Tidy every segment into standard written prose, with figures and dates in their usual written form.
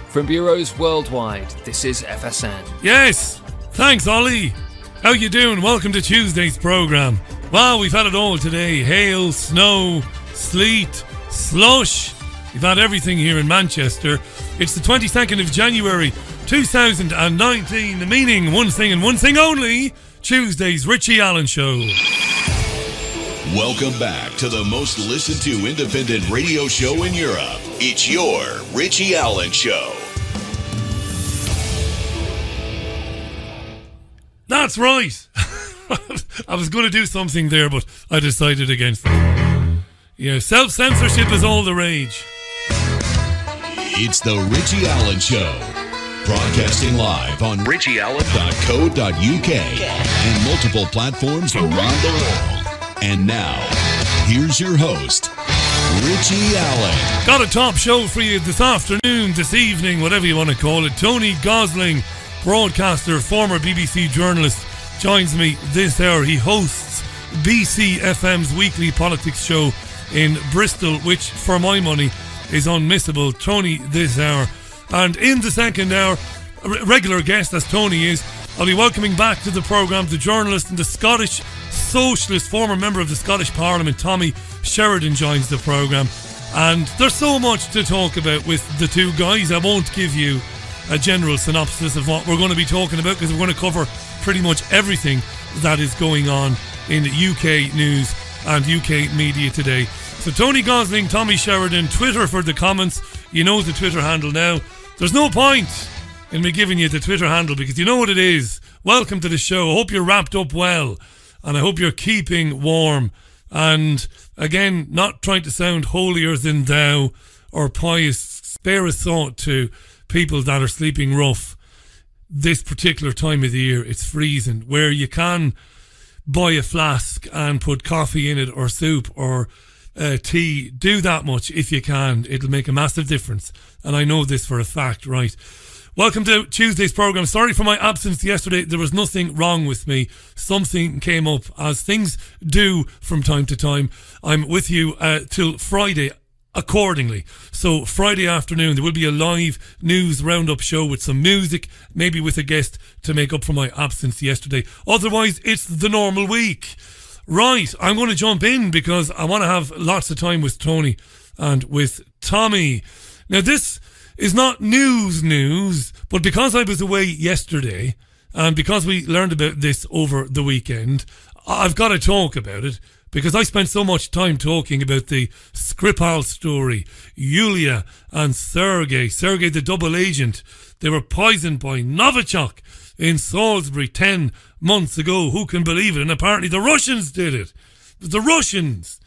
From bureaus worldwide, this is FSN. Yes, thanks Ollie. How you doing? Welcome to Tuesday's programme. Wow, we've had it all today. Hail, snow, sleet, slush. We've had everything here in Manchester. It's the 22nd of January 2019, meaning one thing and one thing only, Tuesday's Richie Allen Show. Welcome back to the most listened to independent radio show in Europe. It's your Richie Allen Show. That's right. I was going to do something there, but I decided against it. Yeah, self-censorship is all the rage. It's the Richie Allen Show. Broadcasting live on richieallen.co.uk and multiple platforms around the world. And now, here's your host, Richie Allen. Got a top show for you this afternoon, this evening, whatever you want to call it. Tony Gosling, broadcaster, former BBC journalist, joins me this hour. He hosts BCFM's weekly politics show in Bristol, which, for my money, is unmissable. Tony this hour. And in the second hour, a regular guest as Tony is, I'll be welcoming back to the programme the journalist and the Scottish socialist, former member of the Scottish Parliament, Tommy Sheridan, joins the programme. And there's so much to talk about with the two guys. I won't give you a general synopsis of what we're going to be talking about, because we're going to cover pretty much everything that is going on in UK news and UK media today. So Tony Gosling, Tommy Sheridan, Twitter for the comments. You know the Twitter handle now. There's no point in me giving you the Twitter handle because you know what it is. Welcome to the show. I hope you're wrapped up well and I hope you're keeping warm. And again, not trying to sound holier than thou or pious, spare a thought to people that are sleeping rough. This particular time of the year, it's freezing. Where you can buy a flask and put coffee in it or soup or tea, do that much if you can. It'll make a massive difference, and I know this for a fact. Right, welcome to Tuesday's programme. Sorry for my absence yesterday. There was nothing wrong with me. Something came up, as things do from time to time. I'm with you till Friday accordingly. So Friday afternoon there will be a live news roundup show with some music, maybe with a guest to make up for my absence yesterday. Otherwise it's the normal week. Right, I'm going to jump in because I want to have lots of time with Tony and with Tommy. Now, this is not news, but because I was away yesterday and because we learned about this over the weekend, I've got to talk about it because I spent so much time talking about the Skripal story. Yulia and Sergei the double agent, they were poisoned by Novichok in Salisbury 10 months ago. Who can believe it? And apparently the Russians did it. The Russians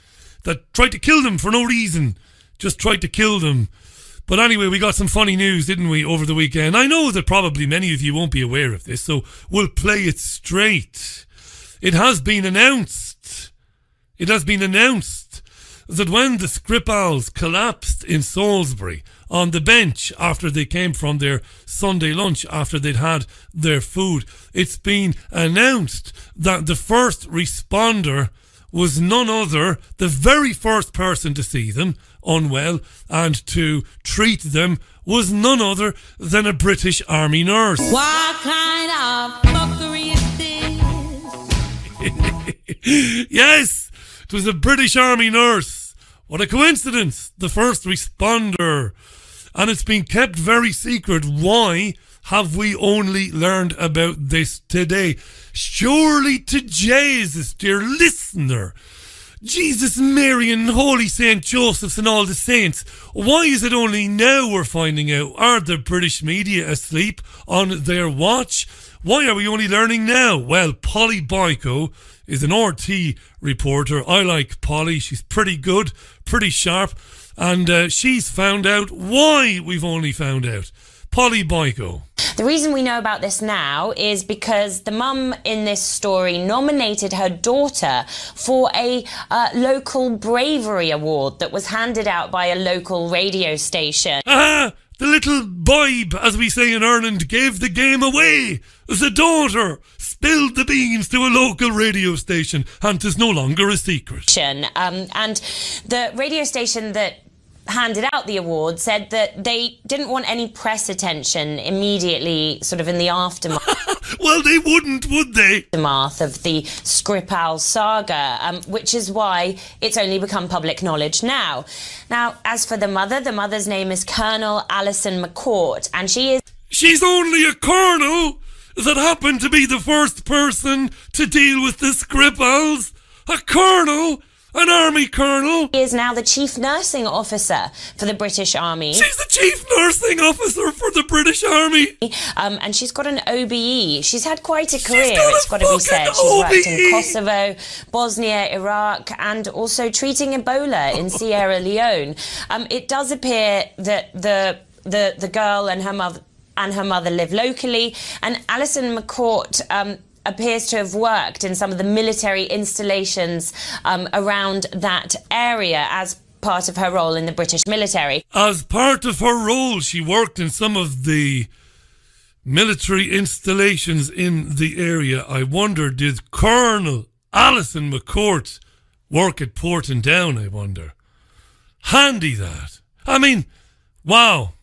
that tried to kill them for no reason. Just tried to kill them. But anyway, we got some funny news, didn't we, over the weekend? I know that probably many of you won't be aware of this, so we'll play it straight. It has been announced that when the Skripals collapsed in Salisbury on the bench after they came from their Sunday lunch, after they'd had their food, it's been announced that the first responder was none other, the very first person to see them unwell and to treat them was none other than a British Army nurse. What kind of fuckery is this? Yes, it was a British Army nurse. What a coincidence. The first responder. And it's been kept very secret. Why have we only learned about this today? Surely to Jesus, dear listener, Jesus, Mary and Holy Saint Josephs and all the saints, why is it only now we're finding out? Are the British media asleep on their watch? Why are we only learning now? Well, Polly Boyko is an RT reporter. I like Polly. She's pretty good, pretty sharp. And she's found out why we've only found out. Polly Boyko. The reason we know about this now is because the mum in this story nominated her daughter for a local bravery award that was handed out by a local radio station. Ah, the little boy, as we say in Ireland, gave the game away. The daughter spilled the beans to a local radio station, and 'tis no longer a secret. And the radio station that handed out the award said that they didn't want any press attention immediately, sort of in the aftermath. Well, they wouldn't, would they? Aftermath of the Skripal saga, which is why it's only become public knowledge now. Now, as for the mother's name is Colonel Alison McCourt, and she's only a colonel that happened to be the first person to deal with the Skripals. A colonel? An army colonel? She is now the chief nursing officer for the British Army. She's the chief nursing officer for the British Army. And she's got an OBE. She's had quite a career, it's got to be said. She's worked in OBE. Kosovo, Bosnia, Iraq, and also treating Ebola in Sierra Leone. It does appear that the girl and her mother live locally, and Alison McCourt appears to have worked in some of the military installations around that area as part of her role in the British military. As part of her role, she worked in some of the military installations in the area. I wonder, did Colonel Alison McCourt work at Portendown, I wonder? Handy that. I mean, wow.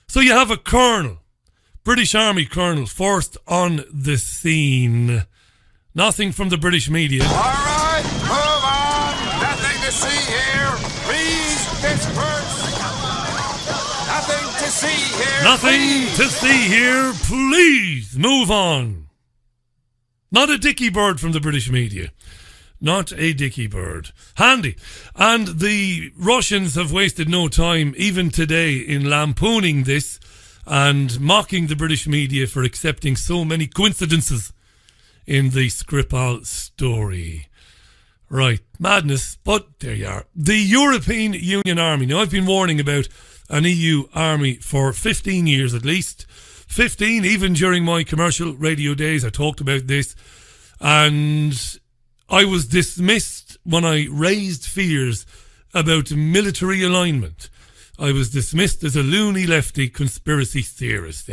So you have a colonel, British Army colonel, first on the scene. Nothing from the British media. All right, move on. Nothing to see here. Please disperse. Nothing to see here. Nothing please. to see here. Please move on. Not a dicky bird from the British media. Not a dicky bird. Handy. And the Russians have wasted no time, even today, in lampooning this and mocking the British media for accepting so many coincidences in the Skripal story. Right, madness, but there you are. The European Union Army. Now, I've been warning about an EU army for 15 years at least. 15, even during my commercial radio days, I talked about this. And I was dismissed when I raised fears about military alignment. I was dismissed as a loony lefty conspiracy theorist.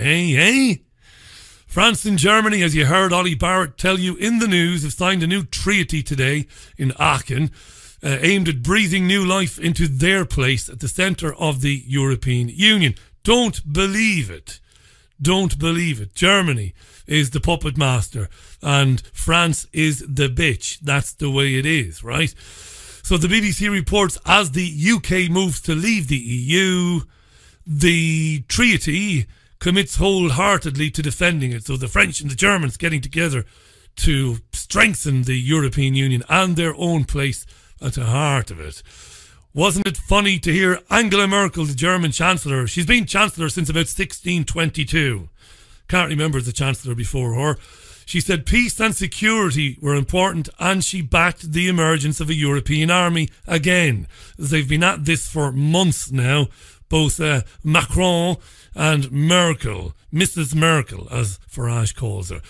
France and Germany, as you heard Ollie Barrett tell you in the news, have signed a new treaty today in Aachen, aimed at breathing new life into their place at the centre of the European Union. Don't believe it. Don't believe it. Germany is the puppet master and France is the bitch. That's the way it is, right? So the BBC reports as the UK moves to leave the EU, the treaty commits wholeheartedly to defending it. So the French and the Germans getting together to strengthen the European Union and their own place at the heart of it. Wasn't it funny to hear Angela Merkel, the German Chancellor? She's been Chancellor since about 1622. Can't remember the Chancellor before her. She said peace and security were important and she backed the emergence of a European army again. They've been at this for months now, both Macron and Merkel, Mrs. Merkel, as Farage calls her.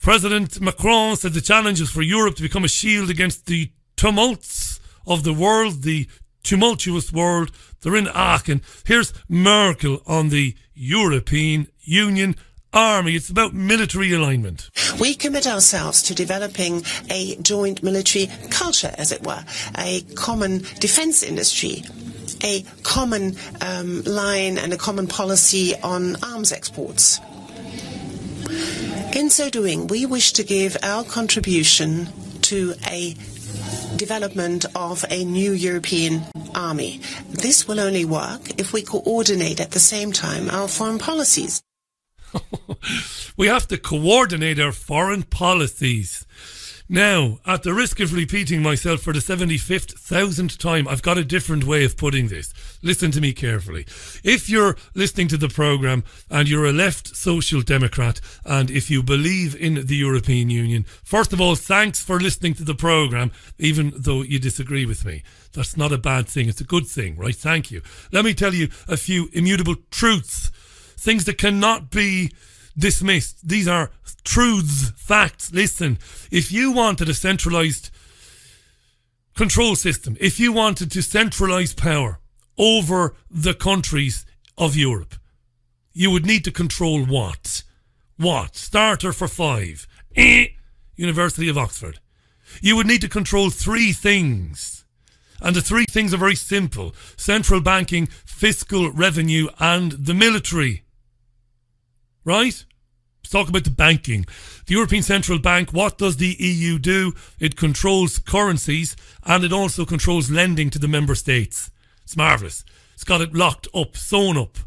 President Macron said the challenge is for Europe to become a shield against the tumults of the world, the tumultuous world. They're in Aachen. Here's Merkel on the European Union Army. It's about military alignment. We commit ourselves to developing a joint military culture, as it were, a common defence industry, a common line and a common policy on arms exports. In so doing, we wish to give our contribution to a development of a new European army. This will only work if we coordinate at the same time our foreign policies. We have to coordinate our foreign policies. Now, at the risk of repeating myself for the 75th time, I've got a different way of putting this. Listen to me carefully. If you're listening to the programme and you're a left social democrat and if you believe in the European Union, first of all, thanks for listening to the programme, even though you disagree with me. That's not a bad thing. It's a good thing, right? Thank you. Let me tell you a few immutable truths. Things that cannot be dismissed. These are truths, facts. Listen, if you wanted a centralised control system, if you wanted to centralise power over the countries of Europe, you would need to control what? What? Starter for 5. University of Oxford. You would need to control 3 things. And the three things are very simple: central banking, fiscal revenue, and the military. Right? Let's talk about the banking. The European Central Bank, what does the EU do? It controls currencies and it also controls lending to the member states. It's marvellous. It's got it locked up, sewn up.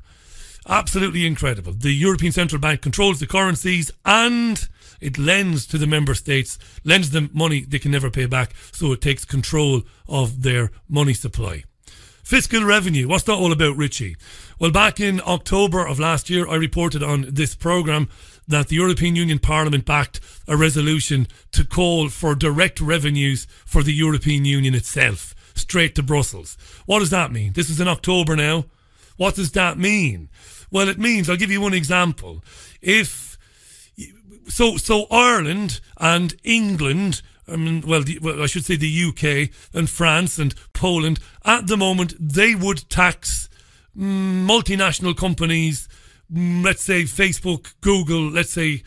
Absolutely incredible. The European Central Bank controls the currencies and it lends to the member states, lends them money they can never pay back, so it takes control of their money supply. Fiscal revenue, what's that all about, Richie? Well, back in October of last year, I reported on this programme that the European Union Parliament backed a resolution to call for direct revenues for the European Union itself, straight to Brussels. What does that mean? This is in October now. What does that mean? Well, it means, I'll give you one example. So Ireland and England, I should say the UK and France and Poland, at the moment, they would tax multinational companies, let's say Facebook, Google, let's say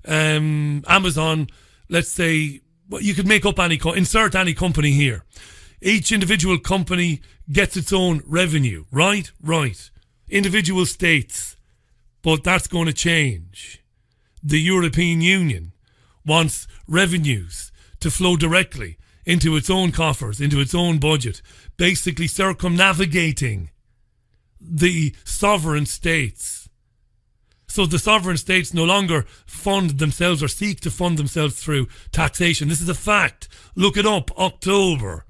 Amazon, let's say, well, you could make up insert any company here. Each individual company gets its own revenue, right? Right. Individual states. But that's going to change. The European Union wants revenues to flow directly into its own coffers, into its own budget, basically circumnavigating the sovereign states. So the sovereign states no longer fund themselves or seek to fund themselves through taxation. This is a fact. Look it up, October.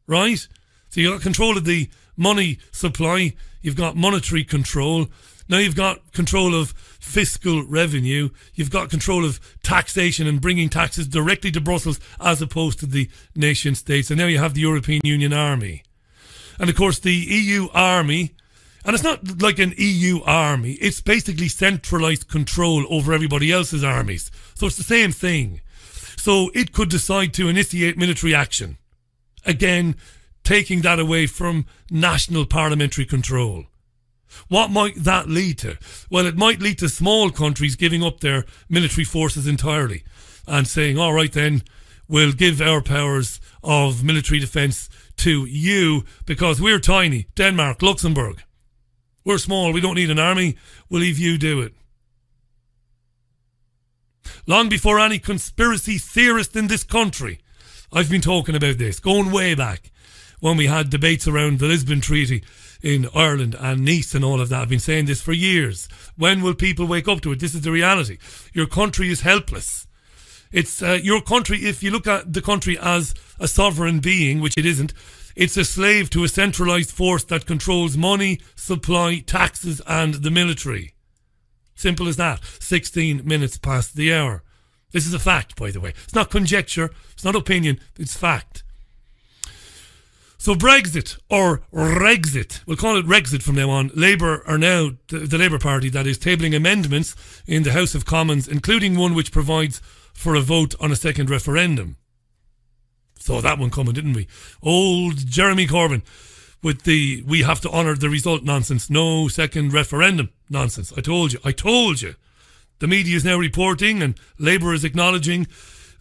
Right? So you've got control of the money supply, you've got monetary control, now you've got control of fiscal revenue, you've got control of taxation and bringing taxes directly to Brussels as opposed to the nation states, and now you have the European Union Army. And of course the EU Army, and it's not like an EU army, it's basically centralised control over everybody else's armies. So it's the same thing. So it could decide to initiate military action. Again, taking that away from national parliamentary control. What might that lead to? Well, it might lead to small countries giving up their military forces entirely and saying, all right then, we'll give our powers of military defence to you because we're tiny. Denmark, Luxembourg. We're small, we don't need an army, we'll leave you do it. Long before any conspiracy theorist in this country, I've been talking about this, going way back, when we had debates around the Lisbon Treaty in Ireland and Nice and all of that. I've been saying this for years. When will people wake up to it? This is the reality. Your country is helpless. It's your country, if you look at the country as a sovereign being, which it isn't, it's a slave to a centralised force that controls money, supply, taxes and the military. Simple as that. 16 minutes past the hour. This is a fact, by the way. It's not conjecture, it's not opinion, it's fact. So Brexit, or Rexit, we'll call it Rexit from now on. Labour are now, the Labour Party, that is, tabling amendments in the House of Commons, including one which provides for a vote on a second referendum. Saw that one coming, didn't we? Old Jeremy Corbyn with the we have to honour the result nonsense. No second referendum nonsense. I told you. The media is now reporting and Labour is acknowledging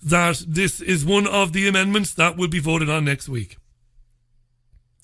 that this is one of the amendments that will be voted on next week.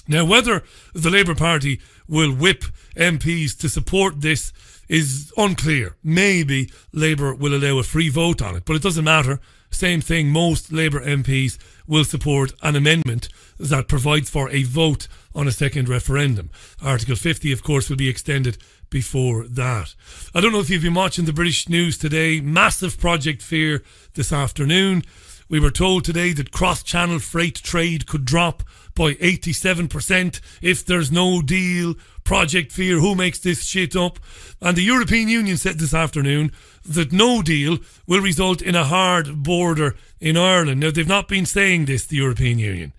Now, whether the Labour Party will whip MPs to support this is unclear. Maybe Labour will allow a free vote on it, but it doesn't matter. Same thing, most Labour MPs will support an amendment that provides for a vote on a second referendum. Article 50, of course, will be extended before that. I don't know if you've been watching the British news today. Massive Project Fear this afternoon. We were told today that cross-channel freight trade could drop by 87% if there's no deal. Project Fear, who makes this shit up? And the European Union said this afternoon that no deal will result in a hard border in Ireland. Now, they've not been saying this, the European Union.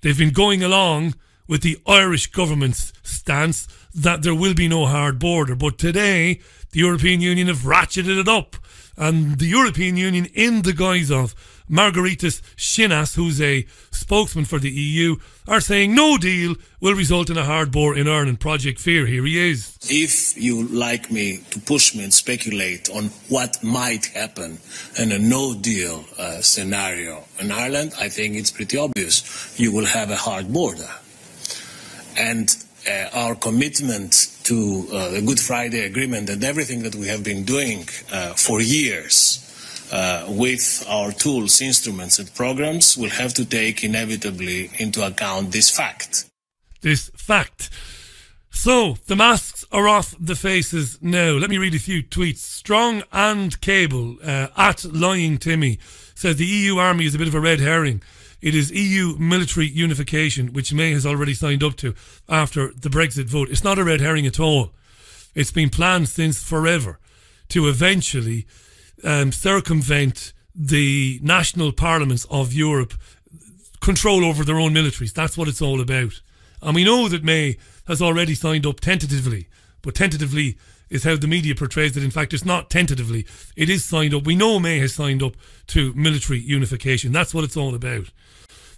They've been going along with the Irish government's stance that there will be no hard border. But today, the European Union have ratcheted it up. And the European Union, in the guise of Margaritis Schinas, who's a spokesman for the EU, are saying no deal will result in a hard bore in Ireland. Project Fear, here he is. If you like me to push me and speculate on what might happen in a no-deal scenario in Ireland, I think it's pretty obvious. You will have a hard border. And our commitment to the Good Friday Agreement and everything that we have been doing for years with our tools, instruments and programs will have to take inevitably into account this fact. This fact. So, the masks are off the faces now. Let me read a few tweets. Strong and Cable, at Lying Timmy, says the EU army is a bit of a red herring. It is EU military unification, which May has already signed up to after the Brexit vote. It's not a red herring at all. It's been planned since forever to eventually circumvent the national parliaments of Europe, control over their own militaries. That's what it's all about. And we know that May has already signed up tentatively, but tentatively is how the media portrays it. In fact, it's not tentatively. It is signed up. We know May has signed up to military unification. That's what it's all about.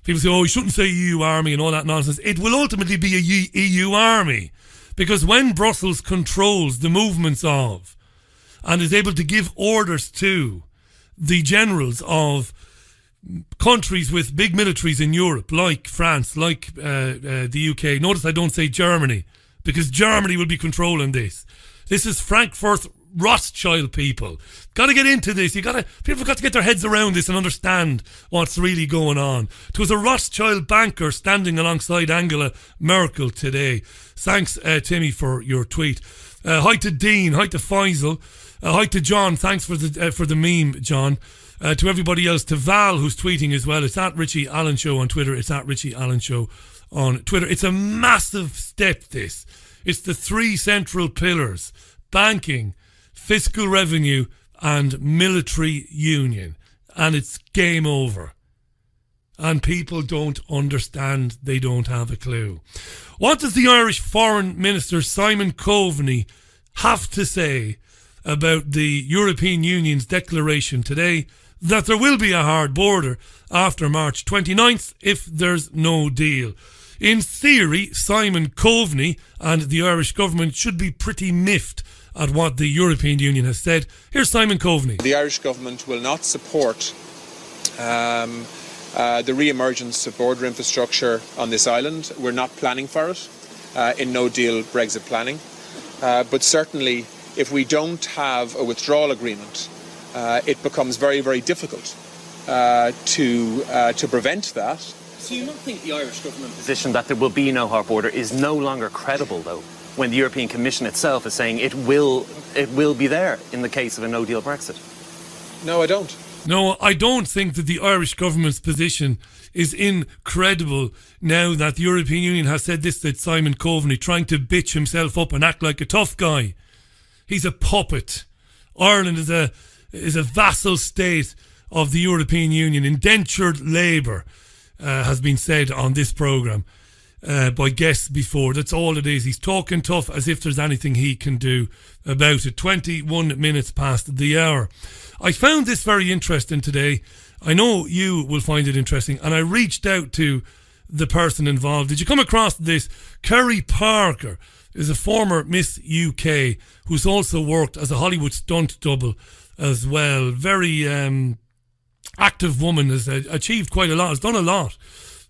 People say, oh, you shouldn't say EU army and all that nonsense. It will ultimately be a EU army. Because when Brussels controls the movements of and is able to give orders to the generals of countries with big militaries in Europe, like France, like the UK. Notice I don't say Germany, because Germany will be controlling this. This is Frankfurt Rothschild people. Got to get into this. People have got to get their heads around this and understand what's really going on. It was a Rothschild banker standing alongside Angela Merkel today. Thanks, Timmy, for your tweet. Hi to Dean. Hi to Faisal. Hi to John. Thanks for the meme, John. To everybody else, to Val, who's tweeting as well. It's at Richie Allen Show on Twitter. It's at Richie Allen Show on Twitter. It's a massive step, this. It's the three central pillars: banking, fiscal revenue and military union. And it's game over. And people don't understand. They don't have a clue. What does the Irish Foreign Minister Simon Coveney have to say about the European Union's declaration today that there will be a hard border after March 29th if there's no deal? In theory, Simon Coveney and the Irish government should be pretty miffed at what the European Union has said. Here's Simon Coveney. The Irish government will not support the re-emergence of border infrastructure on this island. We're not planning for it in no-deal Brexit planning. But certainly, if we don't have a withdrawal agreement, it becomes very, very difficult to prevent that. So you don't think the Irish government position that there will be no hard border is no longer credible, though, when the European Commission itself is saying it will be there in the case of a no-deal Brexit? No, I don't. No, I don't think that the Irish government's position is incredible now that the European Union has said this, that Simon Coveney trying to bitch himself up and act like a tough guy. He's a puppet. Ireland is a vassal state of the European Union. Indentured labour has been said on this programme by guests before. That's all it is. He's talking tough as if there's anything he can do about it. 21 minutes past the hour. I found this very interesting today. I know you will find it interesting. And I reached out to the person involved. Did you come across this? Kerry Parker is a former Miss UK who's also worked as a Hollywood stunt double as well. Very active woman, has achieved quite a lot, has done a lot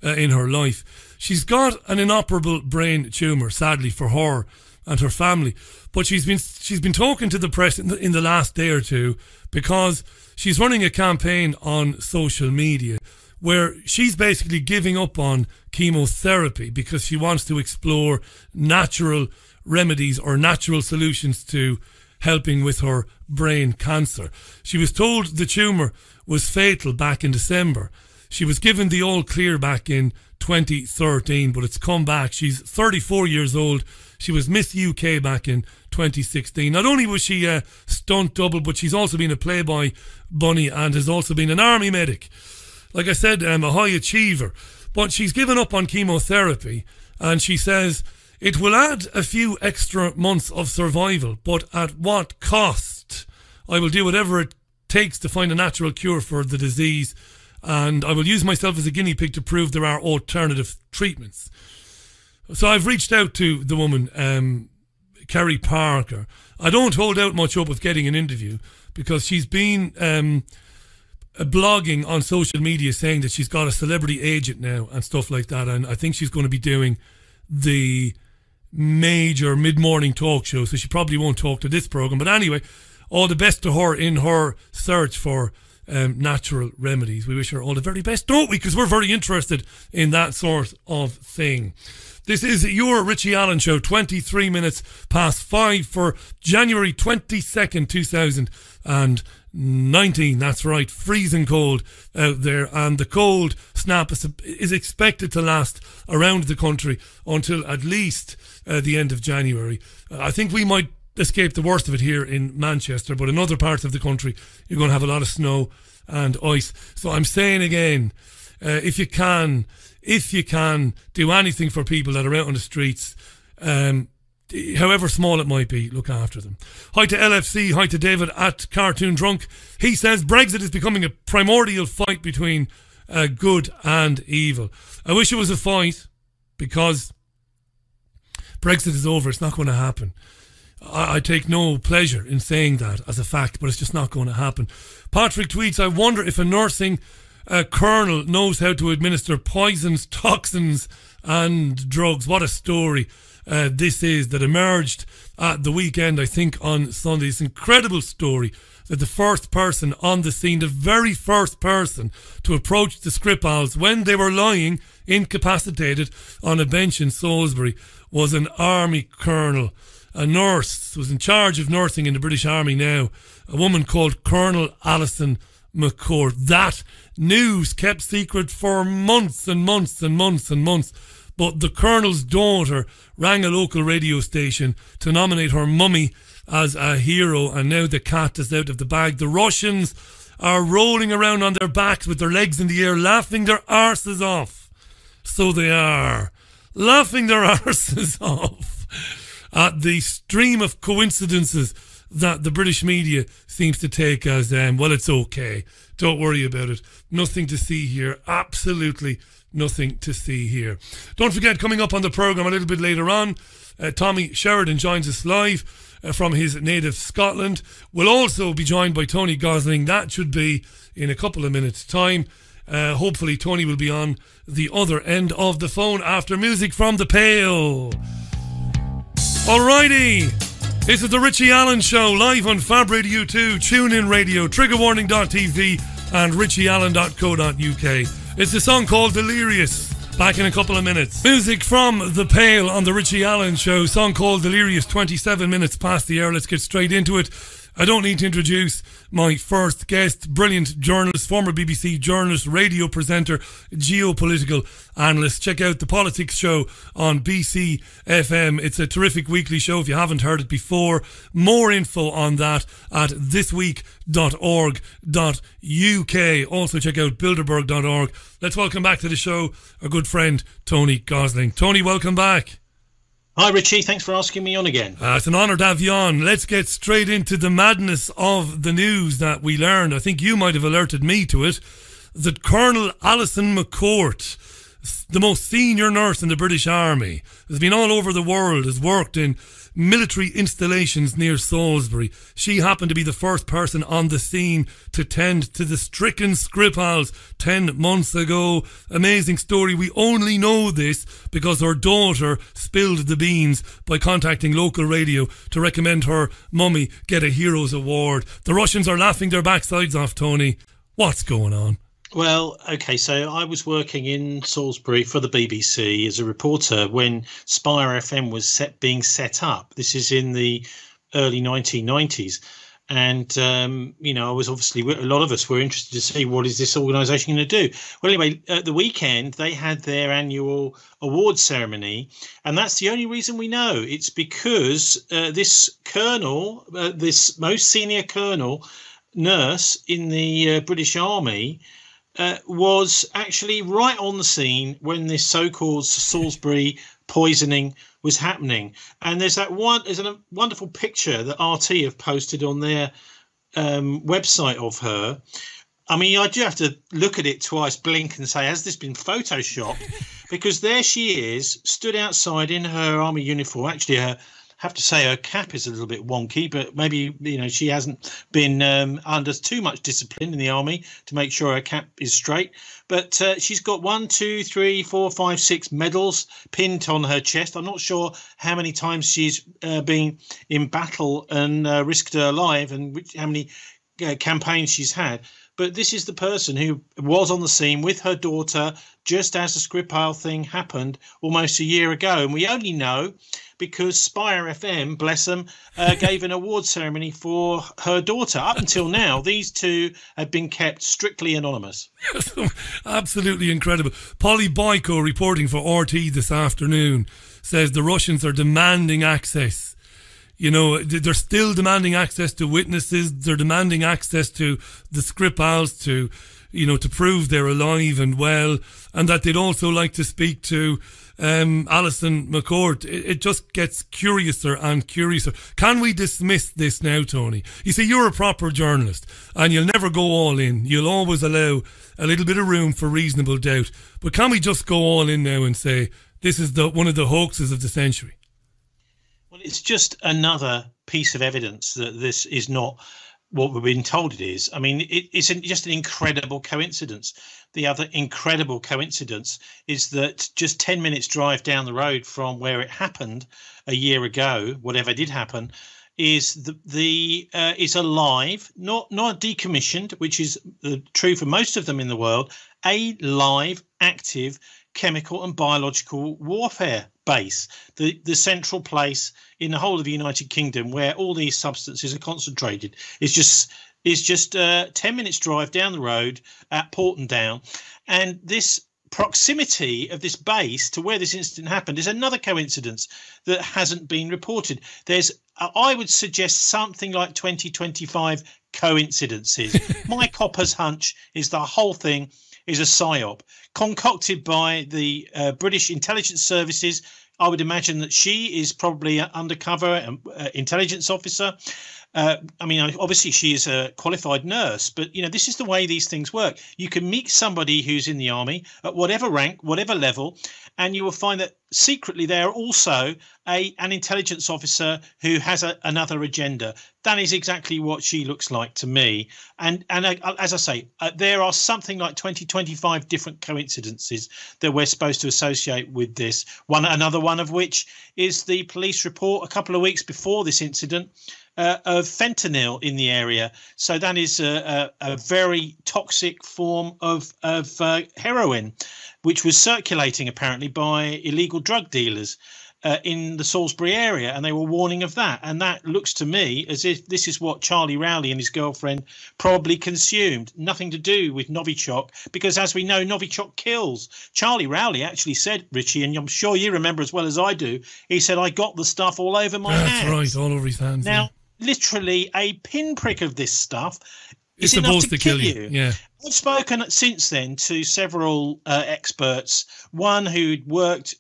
in her life. She's got an inoperable brain tumour, sadly, for her and her family. But she's been talking to the press in the last day or two because she's running a campaign on social media where she's basically giving up on chemotherapy because she wants to explore natural remedies or natural solutions to helping with her brain cancer. She was told the tumour was fatal back in December. She was given the all clear back in 2013, but it's come back. She's 34 years old. She was Miss UK back in 2016. Not only was she a stunt double, but she's also been a Playboy bunny and has also been an army medic. Like I said, a high achiever. But she's given up on chemotherapy, and she says it will add a few extra months of survival, but at what cost? I will do whatever it takes to find a natural cure for the disease, and I will use myself as a guinea pig to prove there are alternative treatments. So I've reached out to the woman, Kerry Parker. I don't hold out much hope of getting an interview because she's been blogging on social media saying that she's got a celebrity agent now and stuff like that, and I think she's going to be doing the major mid-morning talk show, so she probably won't talk to this programme. But anyway, all the best to her in her search for natural remedies. We wish her all the very best, don't we? Because we're very interested in that sort of thing. This is your Richie Allen Show, 23 minutes past 5 for January 22nd, 2019. That's right, freezing cold out there. And the cold snap is expected to last around the country until at least the end of January. I think we might escape the worst of it here in Manchester, but in other parts of the country, you're going to have a lot of snow and ice. So I'm saying again, if you can do anything for people that are out on the streets, however small it might be, look after them. Hi to LFC, hi to David at Cartoon Drunk. He says Brexit is becoming a primordial fight between good and evil. I wish it was a fight, because Brexit is over. It's not going to happen. I take no pleasure in saying that as a fact, but it's just not going to happen. Patrick tweets, I wonder if a nursing colonel knows how to administer poisons, toxins and drugs. What a story this is that emerged at the weekend, I think on Sunday. This incredible story that the first person on the scene, the very first person to approach the Skripals when they were lying incapacitated on a bench in Salisbury, was an army colonel. A nurse was in charge of nursing in the British Army now, a woman called Colonel Alison McCourt. That news kept secret for months and months and months and months, but the Colonel's daughter rang a local radio station to nominate her mummy as a hero, and now the cat is out of the bag. The Russians are rolling around on their backs with their legs in the air, laughing their arses off. So they are laughing their arses off at the stream of coincidences that the British media seems to take as, well, it's okay. Don't worry about it. Nothing to see here. Absolutely nothing to see here. Don't forget, coming up on the programme a little bit later on, Tommy Sheridan joins us live from his native Scotland. We'll also be joined by Tony Gosling. That should be in a couple of minutes' time. Hopefully Tony will be on the other end of the phone after music from the Pale. Alrighty, this is the Richie Allen Show, live on Fab Radio 2, TuneIn Radio, triggerwarning.tv and richieallen.co.uk. It's a song called Delirious. Back in a couple of minutes. Music from The Pale on the Richie Allen Show, song called Delirious, 27 minutes past the hour. Let's get straight into it. I don't need to introduce my first guest, brilliant journalist, former BBC journalist, radio presenter, geopolitical analyst. Check out the Politics Show on BC FM. It's a terrific weekly show if you haven't heard it before. More info on that at thisweek.org.uk. Also check out bilderberg.org. Let's welcome back to the show our good friend Tony Gosling. Tony, welcome back. Hi Richie, thanks for asking me on again. It's an honour to have you on. Let's get straight into the madness of the news that we learned. I think you might have alerted me to it, that Colonel Alison McCourt, the most senior nurse in the British Army, has been all over the world, has worked in military installations near Salisbury. She happened to be the first person on the scene to tend to the stricken Skripals 10 months ago. Amazing story. We only know this because her daughter spilled the beans by contacting local radio to recommend her mummy get a Heroes Award. The Russians are laughing their backsides off, Tony. What's going on? Well, okay, so I was working in Salisbury for the BBC as a reporter when Spire FM was being set up. This is in the early 1990s. And, I was obviously, a lot of us were interested to see what is this organisation going to do. Well, anyway, at the weekend, they had their annual awards ceremony. And that's the only reason we know. It's because this colonel, this most senior colonel nurse in the British Army, was actually right on the scene when this so-called Salisbury poisoning was happening. And there's a wonderful picture that RT have posted on their website of her. I mean, I do have to look at it twice, blink and say, has this been photoshopped? Because there she is, stood outside in her army uniform. Actually, I have to say her cap is a little bit wonky, but maybe, she hasn't been under too much discipline in the army to make sure her cap is straight. But she's got 1, 2, 3, 4, 5, 6 medals pinned on her chest. I'm not sure how many times she's been in battle and risked her life and how many campaigns she's had. But this is the person who was on the scene with her daughter just as the Skripal thing happened almost a year ago. And we only know because Spire FM, bless them, gave an award ceremony for her daughter. Up until now, these two have been kept strictly anonymous. Absolutely incredible. Polly Boyko, reporting for RT this afternoon, says the Russians are demanding access. They're still demanding access to witnesses. They're demanding access to the Skripals to prove they're alive and well, and that they'd also like to speak to Alison McCord. It just gets curiouser and curiouser. Can we dismiss this now, Tony? You see, you're a proper journalist, and you'll never go all in. You'll always allow a little bit of room for reasonable doubt. But can we just go all in now and say this is one of the hoaxes of the century? Well, it's just another piece of evidence that this is not what we've been told it is. I mean, it's just an incredible coincidence. The other incredible coincidence is that just 10 minutes drive down the road from where it happened a year ago, whatever did happen, is is alive, not decommissioned, which is true for most of them in the world, a live, active chemical and biological warfare base, the central place in the whole of the United Kingdom where all these substances are concentrated. Is just 10 minutes drive down the road at Porton Down, and this proximity of this base to where this incident happened is another coincidence that hasn't been reported. There's, I would suggest, something like 20-25 coincidences. My copper's hunch is the whole thing is a psyop concocted by the British intelligence services. I would imagine that she is probably an undercover intelligence officer. I mean, obviously she is a qualified nurse, but, this is the way these things work. You can meet somebody who's in the army at whatever rank, whatever level, and you will find that secretly they are also an intelligence officer who has another agenda. That is exactly what she looks like to me. And as I say, there are something like 20-25 different coincidences that we're supposed to associate with this. Another one of which is the police report a couple of weeks before this incident of fentanyl in the area. So that is a very toxic form of heroin, which was circulating apparently by illegal drug dealers in the Salisbury area, and they were warning of that. And that looks to me as if this is what Charlie Rowley and his girlfriend probably consumed. Nothing to do with Novichok, because as we know, Novichok kills. Charlie Rowley actually said, Richie, and I'm sure you remember as well as I do, he said, I got the stuff all over my hands. That's right, all over his hands. Now, literally a pinprick of this stuff is supposed to kill you. Yeah. I've spoken since then to several experts, one who'd worked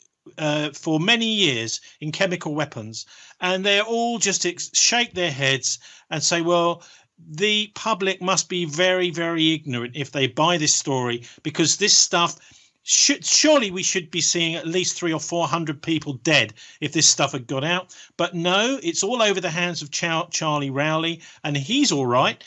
for many years in chemical weapons, and they're all just shake their heads and say, well, the public must be very, very ignorant if they buy this story, because this stuff surely we should be seeing at least 300 or 400 people dead if this stuff had got out. But no, it's all over the hands of Charlie Rowley, and he's all right.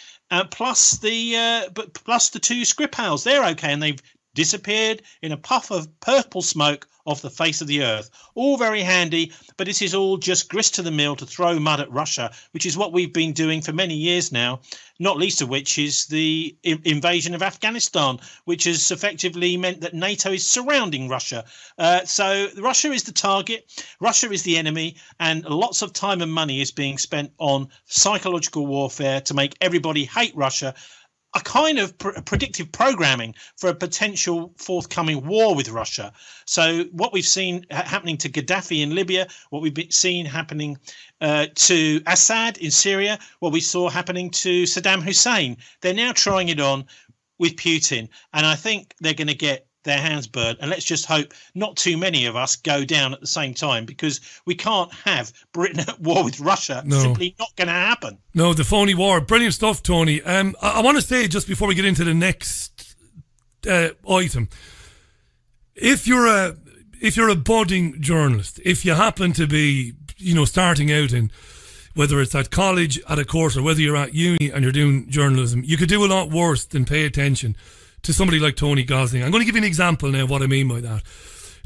Plus the two Skripals, they're okay, and they've disappeared in a puff of purple smoke off the face of the earth. All very handy, but it is all just grist to the mill to throw mud at Russia, which is what we've been doing for many years now, not least of which is the invasion of Afghanistan, which has effectively meant that NATO is surrounding Russia. So Russia is the target, Russia is the enemy, and lots of time and money is being spent on psychological warfare to make everybody hate Russia. A kind of predictive programming for a potential forthcoming war with Russia. So what we've seen happening to Gaddafi in Libya, what we've seen happening to Assad in Syria, what we saw happening to Saddam Hussein, they're now trying it on with Putin. And I think they're going to get their hands burnt. And let's just hope not too many of us go down at the same time, because we can't have Britain at war with Russia. No. Simply not going to happen. No, the phony war. Brilliant stuff, Tony. I want to say, just before we get into the next item, if you're a budding journalist, if you happen to be, starting out in, whether it's at college, at a course, or whether you're at uni and you're doing journalism, you could do a lot worse than pay attention to somebody like Tony Gosling. I'm going to give you an example now of what I mean by that.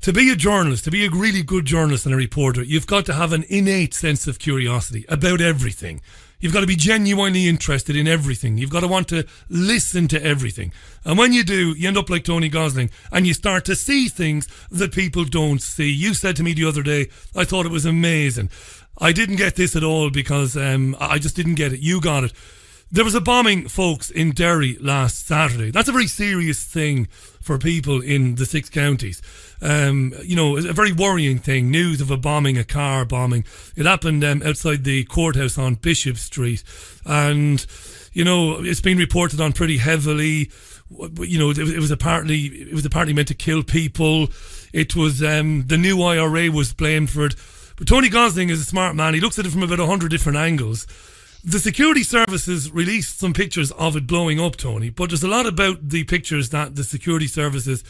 To be a journalist, to be a really good journalist and a reporter, you've got to have an innate sense of curiosity about everything. You've got to be genuinely interested in everything. You've got to want to listen to everything. And when you do, you end up like Tony Gosling, and you start to see things that people don't see. You said to me the other day, I thought it was amazing. I didn't get this at all because I just didn't get it. You got it. There was a bombing, folks, in Derry last Saturday. That's a very serious thing for people in the 6 counties. A very worrying thing. News of a bombing, a car bombing. It happened outside the courthouse on Bishop Street. And, it's been reported on pretty heavily. It was apparently meant to kill people. It was, the new IRA was blamed for it. But Tony Gosling is a smart man. He looks at it from about 100 different angles. The security services released some pictures of it blowing up, Tony, but there's a lot about the pictures that the security services,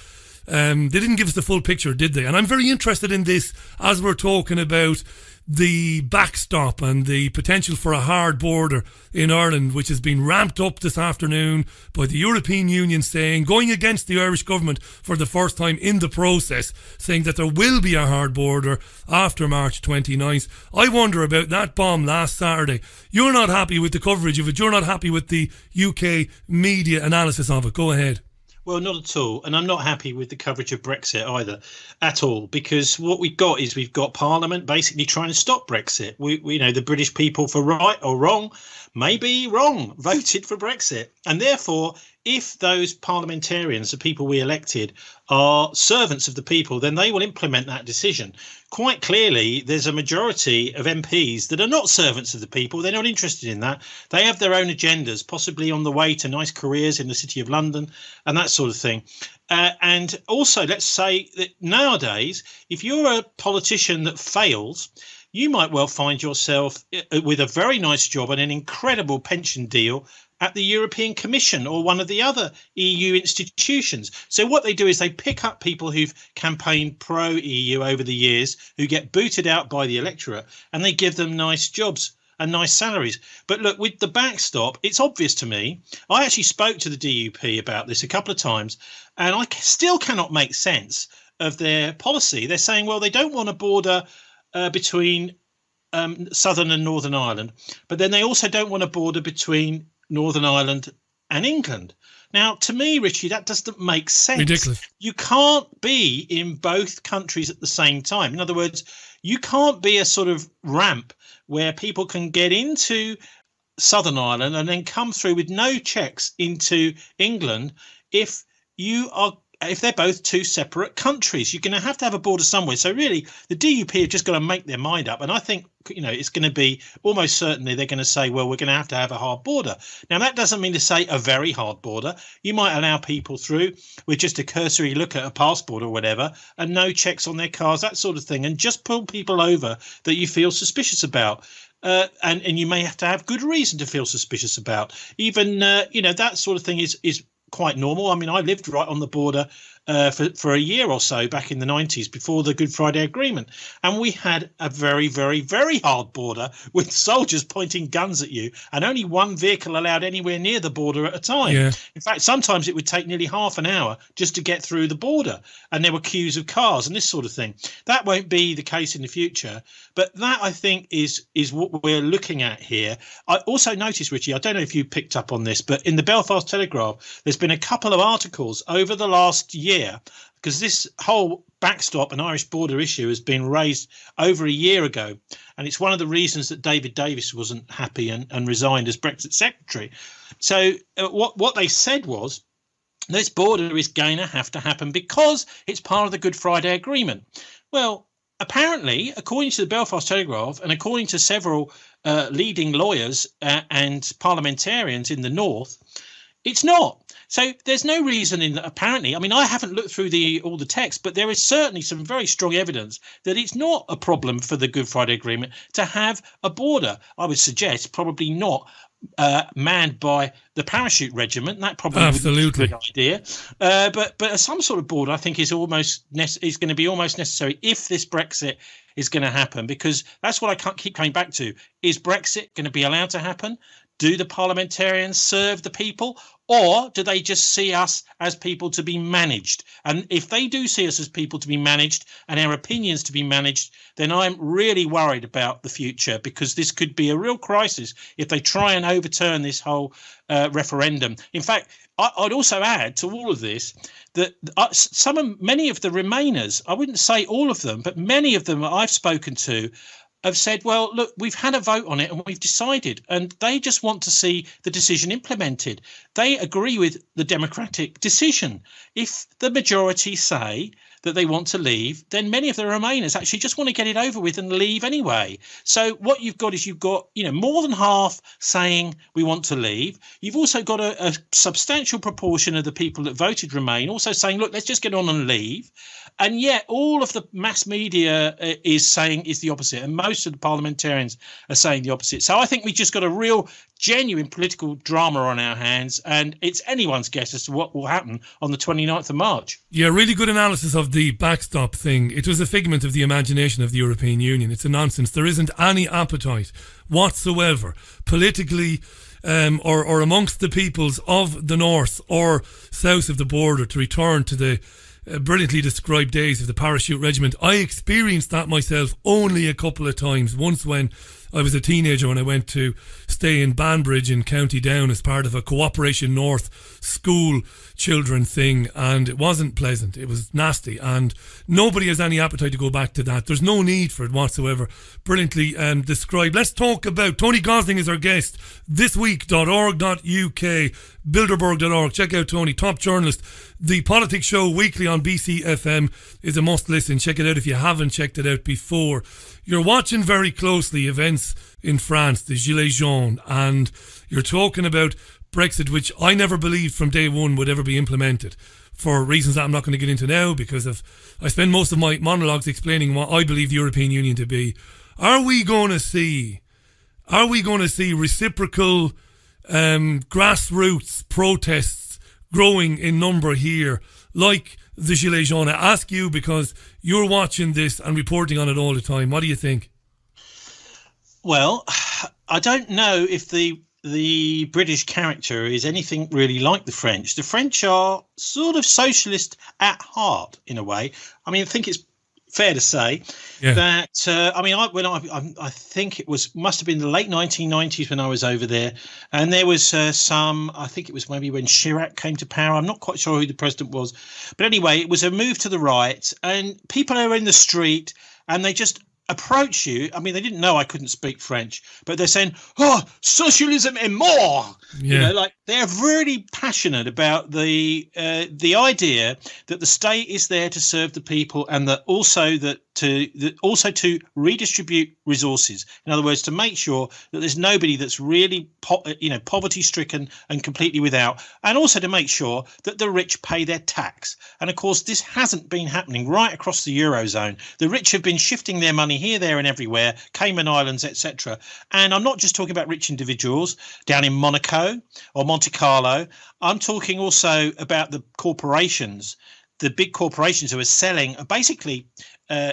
they didn't give us the full picture, did they? And I'm very interested in this as we're talking about the backstop and the potential for a hard border in Ireland, which has been ramped up this afternoon by the European Union going against the Irish government for the first time in the process, saying that there will be a hard border after March 29th. I wonder about that bomb last Saturday. You're not happy with the coverage of it. You're not happy with the UK media analysis of it. Go ahead. Well, not at all. And I'm not happy with the coverage of Brexit either, at all, because what we've got Parliament basically trying to stop Brexit. We the British people, for right or wrong, maybe wrong, voted for Brexit. And therefore, if those parliamentarians, the people we elected, are servants of the people, then they will implement that decision. Quite clearly, there's a majority of MPs that are not servants of the people. They're not interested in that. They have their own agendas, possibly on the way to nice careers in the City of London and that sort of thing. And also, let's say that nowadays, if you're a politician that fails, you might well find yourself with a very nice job and an incredible pension deal at the European Commission or one of the other EU institutions. So what they do is they pick up people who've campaigned pro-EU over the years, who get booted out by the electorate, and they give them nice jobs and nice salaries. But look, with the backstop, it's obvious to me. I actually spoke to the DUP about this a couple of times, and I still cannot make sense of their policy. They're saying, well, they don't want a border between Southern and Northern Ireland, but then they also don't want a border between Northern Ireland and England. Now, to me, Richie, that doesn't make sense. Ridiculous. You can't be in both countries at the same time. In other words, you can't be a sort of ramp where people can get into Southern Ireland and then come through with no checks into England if they're both two separate countries. You're going to have a border somewhere. So really, the DUP have just got to make their mind up. And I think, it's going to be almost certainly they're going to say, well, we're going to have a hard border. Now, that doesn't mean to say a very hard border. You might allow people through with just a cursory look at a passport or whatever and no checks on their cars, that sort of thing, and just pull people over that you feel suspicious about. And you may have to have good reason to feel suspicious about. Even, that sort of thing is quite normal. I mean, I lived right on the border for a year or so back in the 90s before the Good Friday Agreement. And we had a very, very, very hard border with soldiers pointing guns at you and only one vehicle allowed anywhere near the border at a time. Yeah. In fact, sometimes it would take nearly half an hour just to get through the border. And there were queues of cars and this sort of thing. That won't be the case in the future. But that, I think, is what we're looking at here. I also noticed, Richie, I don't know if you picked up on this, but in the Belfast Telegraph, there's been a couple of articles over the last year, because this whole backstop and Irish border issue has been raised over a year ago. And it's one of the reasons that David Davis wasn't happy and resigned as Brexit secretary. So what they said was, this border is going to have to happen because it's part of the Good Friday Agreement. Well, apparently, according to the Belfast Telegraph and according to several leading lawyers and parliamentarians in the north, It's not. So there's no reason in that, apparently. I mean, I haven't looked through all the text, but there is certainly some very strong evidence that it's not a problem for the Good Friday Agreement to have a border. I would suggest probably not manned by the parachute regiment. That probably would be a good idea. But some sort of border, I think, is going to be almost necessary if this Brexit is going to happen, because that's what I can't keep coming back to. Is Brexit going to be allowed to happen? Do the parliamentarians serve the people, or do they just see us as people to be managed? And if they do see us as people to be managed and our opinions to be managed, then I'm really worried about the future, because this could be a real crisis if they try and overturn this whole referendum. In fact, I'd also add to all of this that many of the Remainers, I wouldn't say all of them, but many of them I've spoken to, have said, well, look, we've had a vote on it and we've decided, and they just want to see the decision implemented. They agree with the democratic decision. If the majority say that they want to leave, then many of the Remainers actually just want to get it over with and leave anyway. So what you've got is more than half saying we want to leave. You've also got a substantial proportion of the people that voted Remain also saying, look, let's just get on and leave. And yet all of the mass media is the opposite. And most of the parliamentarians are saying the opposite. So I think we just got a real genuine political drama on our hands. And it's anyone's guess as to what will happen on the 29th of March. Yeah, really good analysis of the backstop thing. It was a figment of the imagination of the European Union. It's a nonsense. There isn't any appetite whatsoever politically or amongst the peoples of the north or south of the border to return to the brilliantly described days of the parachute regiment. I experienced that myself only a couple of times. Once when I was a teenager, when I went to stay in Banbridge in County Down as part of a Cooperation North school children thing, and it wasn't pleasant. It was nasty, and nobody has any appetite to go back to that. There's no need for it whatsoever. Brilliantly described. Let's talk about Tony Gosling is our guest. Thisweek.org.uk, Bilderberg.org. Check out Tony, top journalist. The Politics Show weekly on BCFM is a must listen. Check it out if you haven't checked it out before. You're watching very closely events in France, the Gilets Jaunes, and you're talking about Brexit, which I never believed from day one would ever be implemented, for reasons that I'm not going to get into now, because I spend most of my monologues explaining what I believe the European Union to be. Are we going to see reciprocal grassroots protests growing in number here, like the Gilets Jaunes? I ask you because you're watching this and reporting on it all the time. What do you think? Well, I don't know if the British character is anything really like the French. The French are sort of socialist at heart, in a way. I mean, I think it's fair to say that I think it must have been the late 1990s when I was over there, and there was I think it was maybe when Chirac came to power. I'm not quite sure who the president was, but anyway, it was a move to the right, and people are in the street and they just approach you. I mean, they didn't know I couldn't speak French, but they're saying, "Oh, socialism and more." Yeah. Like they're really passionate about the idea that the state is there to serve the people, and that also to redistribute resources. In other words, to make sure that there's nobody that's really poverty stricken and completely without, and also to make sure that the rich pay their tax. And of course, this hasn't been happening right across the Eurozone. The rich have been shifting their money here, there and everywhere, Cayman Islands, etc. And I'm not just talking about rich individuals down in Monaco or Monte Carlo. I'm talking also about the corporations, the big corporations who are selling, basically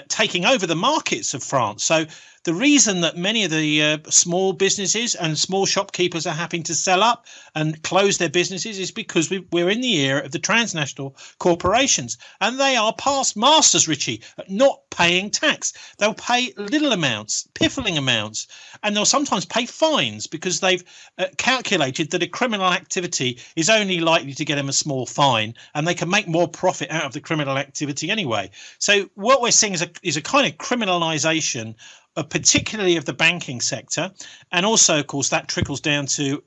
taking over the markets of France. So the reason that many of the small businesses and small shopkeepers are having to sell up and close their businesses is because we're in the era of the transnational corporations, and they are past masters, Richie, at not paying tax. They'll pay little amounts, piffling amounts, and they'll sometimes pay fines because they've calculated that a criminal activity is only likely to get them a small fine, and they can make more profit out of the criminal activity anyway. So what we're seeing is a kind of criminalisation particularly of the banking sector, and also, of course, that trickles down to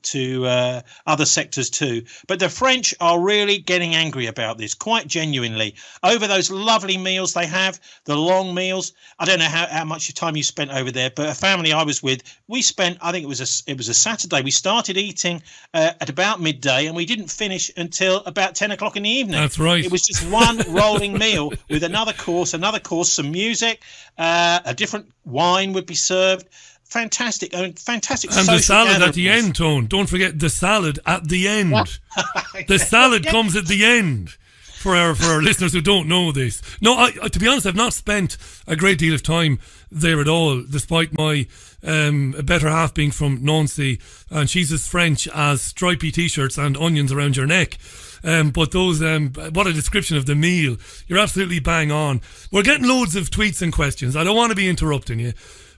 other sectors too. But the French are really getting angry about this, quite genuinely, over those lovely meals they have, the long meals. I don't know how much time you spent over there, but a family I was with, we spent, I think it was a Saturday. We started eating at about midday, and we didn't finish until about 10 o'clock in the evening. That's right. It was just one rolling meal with another course, some music, a different wine would be served. Fantastic. I mean, fantastic. And the salad at the end, Tone. Don't forget the salad at the end. The salad comes at the end. For our listeners who don't know this. No, I to be honest, I've not spent a great deal of time there at all, despite my better half being from Nancy, and she's as French as stripy t-shirts and onions around your neck. But those, what a description of the meal. You're absolutely bang on. We're getting loads of tweets and questions. I don't want to be interrupting you,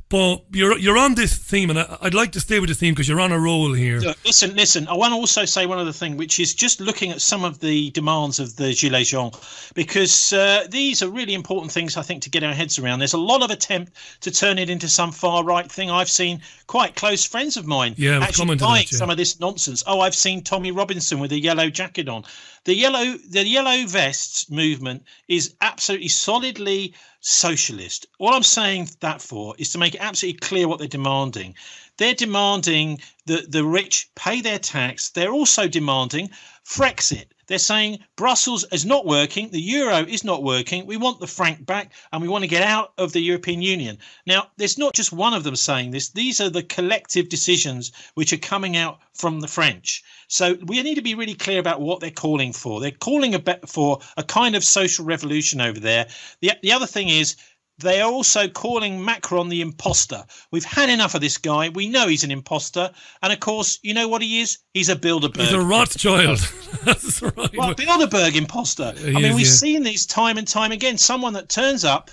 but you're on this theme, and I'd like to stay with this theme because you're on a roll here. Listen. I want to also say one other thing, which is just looking at some of the demands of the Gilets jaunes, because these are really important things, I think, to get our heads around. There's a lot of attempt to turn it into some far-right thing. I've seen quite close friends of mine actually buying some of this nonsense. Oh, I've seen Tommy Robinson with a yellow jacket on. The yellow vests movement is absolutely solidly socialist. All I'm saying that for is to make it absolutely clear what they're demanding. They're demanding that the rich pay their tax. They're also demanding Frexit. They're saying Brussels is not working. The euro is not working. We want the franc back, and we want to get out of the European Union. Now, there's not just one of them saying this. These are the collective decisions which are coming out from the French. So we need to be really clear about what they're calling for. They're calling for a kind of social revolution over there. The other thing is, they are also calling Macron the imposter. We've had enough of this guy. We know he's an imposter. And, of course, you know what he is? He's a Bilderberg. He's a Rothschild. That's right. Well, Bilderberg imposter. We've seen these time and time again. Someone that turns up,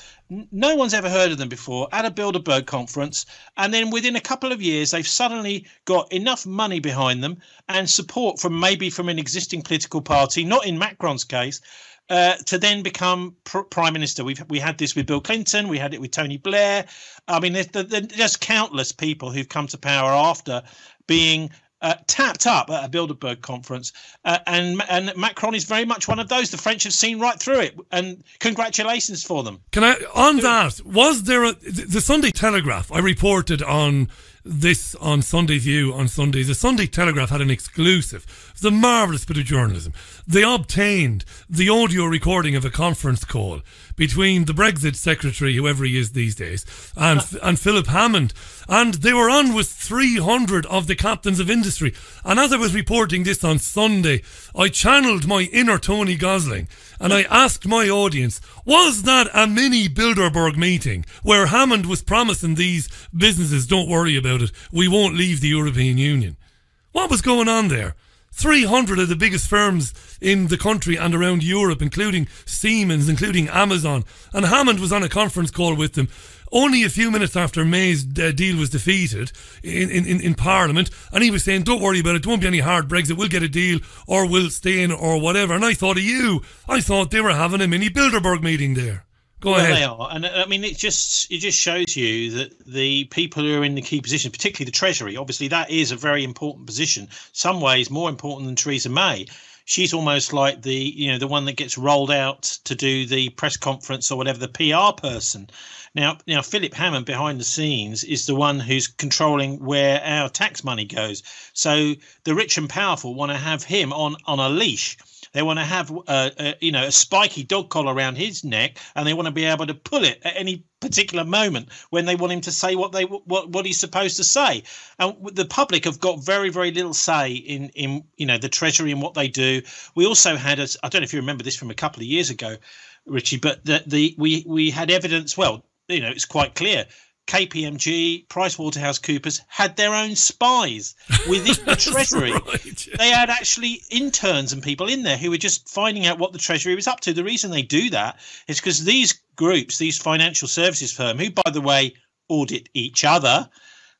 no one's ever heard of them before, at a Bilderberg conference, and then within a couple of years, they've suddenly got enough money behind them and support from an existing political party, not in Macron's case, to then become prime minister. We had this with Bill Clinton. We had it with Tony Blair. I mean, there's countless people who've come to power after being tapped up at a Bilderberg conference, and Macron is very much one of those. The French have seen right through it, and congratulations for them. Was there the Sunday Telegraph? I reported on this on Sunday View on Sundays. The Sunday Telegraph had an exclusive. It was a marvellous bit of journalism. They obtained the audio recording of a conference call between the Brexit secretary, whoever he is these days, and Philip Hammond. And they were on with 300 of the captains of industry. And as I was reporting this on Sunday, I channeled my inner Tony Gosling and I asked my audience, was that a mini Bilderberg meeting where Hammond was promising these businesses, don't worry about it, we won't leave the European Union? What was going on there? 300 of the biggest firms in the country and around Europe, including Siemens, including Amazon, and Hammond was on a conference call with them only a few minutes after May's deal was defeated in Parliament, and he was saying, don't worry about it, there won't be any hard Brexit, we'll get a deal, or we'll stay in, or whatever. And I thought of you. I thought they were having a mini Bilderberg meeting there. Go ahead. They are, and I mean, it just shows you that the people who are in the key positions, particularly the Treasury, obviously that is a very important position, some ways more important than Theresa May. She's almost like the one that gets rolled out to do the press conference or whatever, the PR person. Now, Philip Hammond behind the scenes is the one who's controlling where our tax money goes. So the rich and powerful want to have him on a leash. They want to have a spiky dog collar around his neck, and they want to be able to pull it at any particular moment when they want him to say what he's supposed to say. And the public have got very, very little say in the Treasury and what they do. We also had I don't know if you remember this from a couple of years ago, Richie, but we had evidence. Well, it's quite clear. KPMG, PricewaterhouseCoopers had their own spies within the Treasury. Right. They had actually interns and people in there who were just finding out what the Treasury was up to. The reason they do that is because these groups, these financial services firms, who, by the way, audit each other,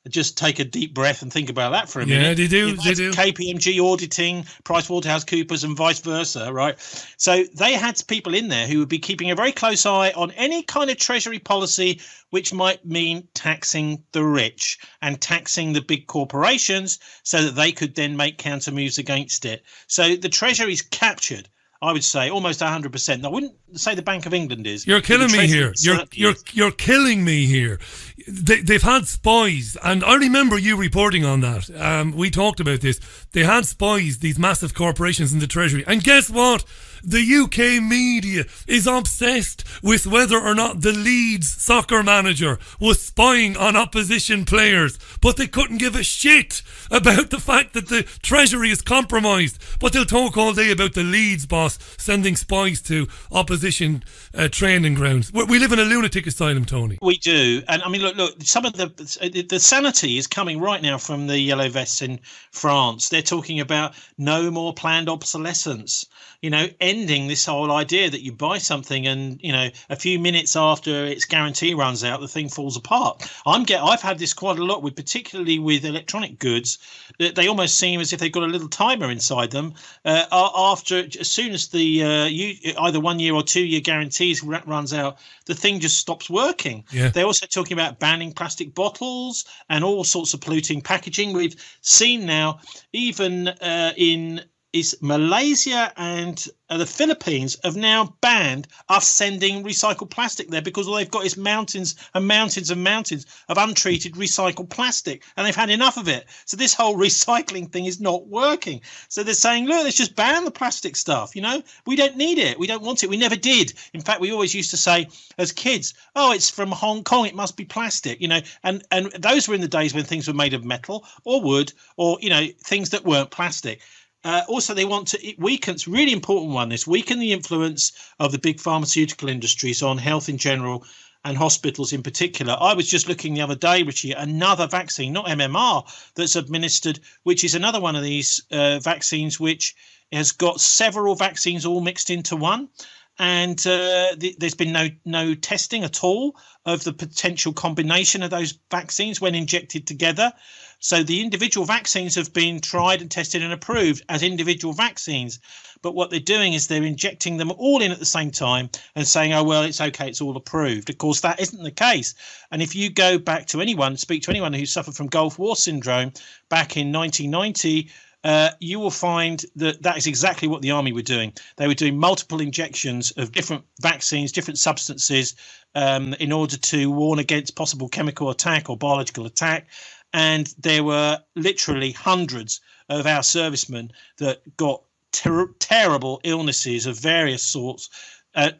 just take a deep breath and think about that for a minute. Yeah, they do. They do. KPMG auditing, PricewaterhouseCoopers, and vice versa, right? So they had people in there who would be keeping a very close eye on any kind of Treasury policy which might mean taxing the rich and taxing the big corporations so that they could then make counter moves against it. So the Treasury's captured, I would say, almost 100%. I wouldn't say the Bank of England is. You're killing me here. You're killing me here. They've had spies, and I remember you reporting on that. We talked about this. They had spies, these massive corporations in the Treasury. And guess what? The UK media is obsessed with whether or not the Leeds soccer manager was spying on opposition players, but they couldn't give a shit about the fact that the Treasury is compromised. But they'll talk all day about the Leeds boss sending spies to opposition training grounds. We live in a lunatic asylum, Tony. We do. And I mean, look, some of the sanity is coming right now from the Yellow Vests in France. They're talking about no more planned obsolescence. You know, ending this whole idea that you buy something and, you know, a few minutes after its guarantee runs out, the thing falls apart. I've had this quite a lot particularly with electronic goods. They almost seem as if they've got a little timer inside them. As soon as the either 1 year or 2 year guarantees runs out, the thing just stops working. Yeah. They're also talking about banning plastic bottles and all sorts of polluting packaging. We've seen now, even in Malaysia and the Philippines have now banned us sending recycled plastic there because all they've got is mountains and mountains and mountains of untreated recycled plastic, and they've had enough of it. So this whole recycling thing is not working. So they're saying, look, let's just ban the plastic stuff. You know, we don't need it. We don't want it. We never did. In fact, we always used to say as kids, oh, it's from Hong Kong, it must be plastic, you know, and those were in the days when things were made of metal or wood or, you know, things that weren't plastic. Also, they want to weaken, it's a really important one, this weaken the influence of the big pharmaceutical industries on health in general and hospitals in particular. I was just looking the other day, Richie, at another vaccine, not MMR, that's administered, which is another one of these vaccines which has got several vaccines all mixed into one. And there's been no testing at all of the potential combination of those vaccines when injected together. So the individual vaccines have been tried and tested and approved as individual vaccines. But what they're doing is they're injecting them all in at the same time and saying, oh, well, it's okay, it's all approved. Of course, that isn't the case. And if you go back to speak to anyone who suffered from Gulf War syndrome back in 1990, you will find that is exactly what the army were doing. They were doing multiple injections of different vaccines, different substances, in order to warn against possible chemical attack or biological attack. And there were literally hundreds of our servicemen that got terrible illnesses of various sorts.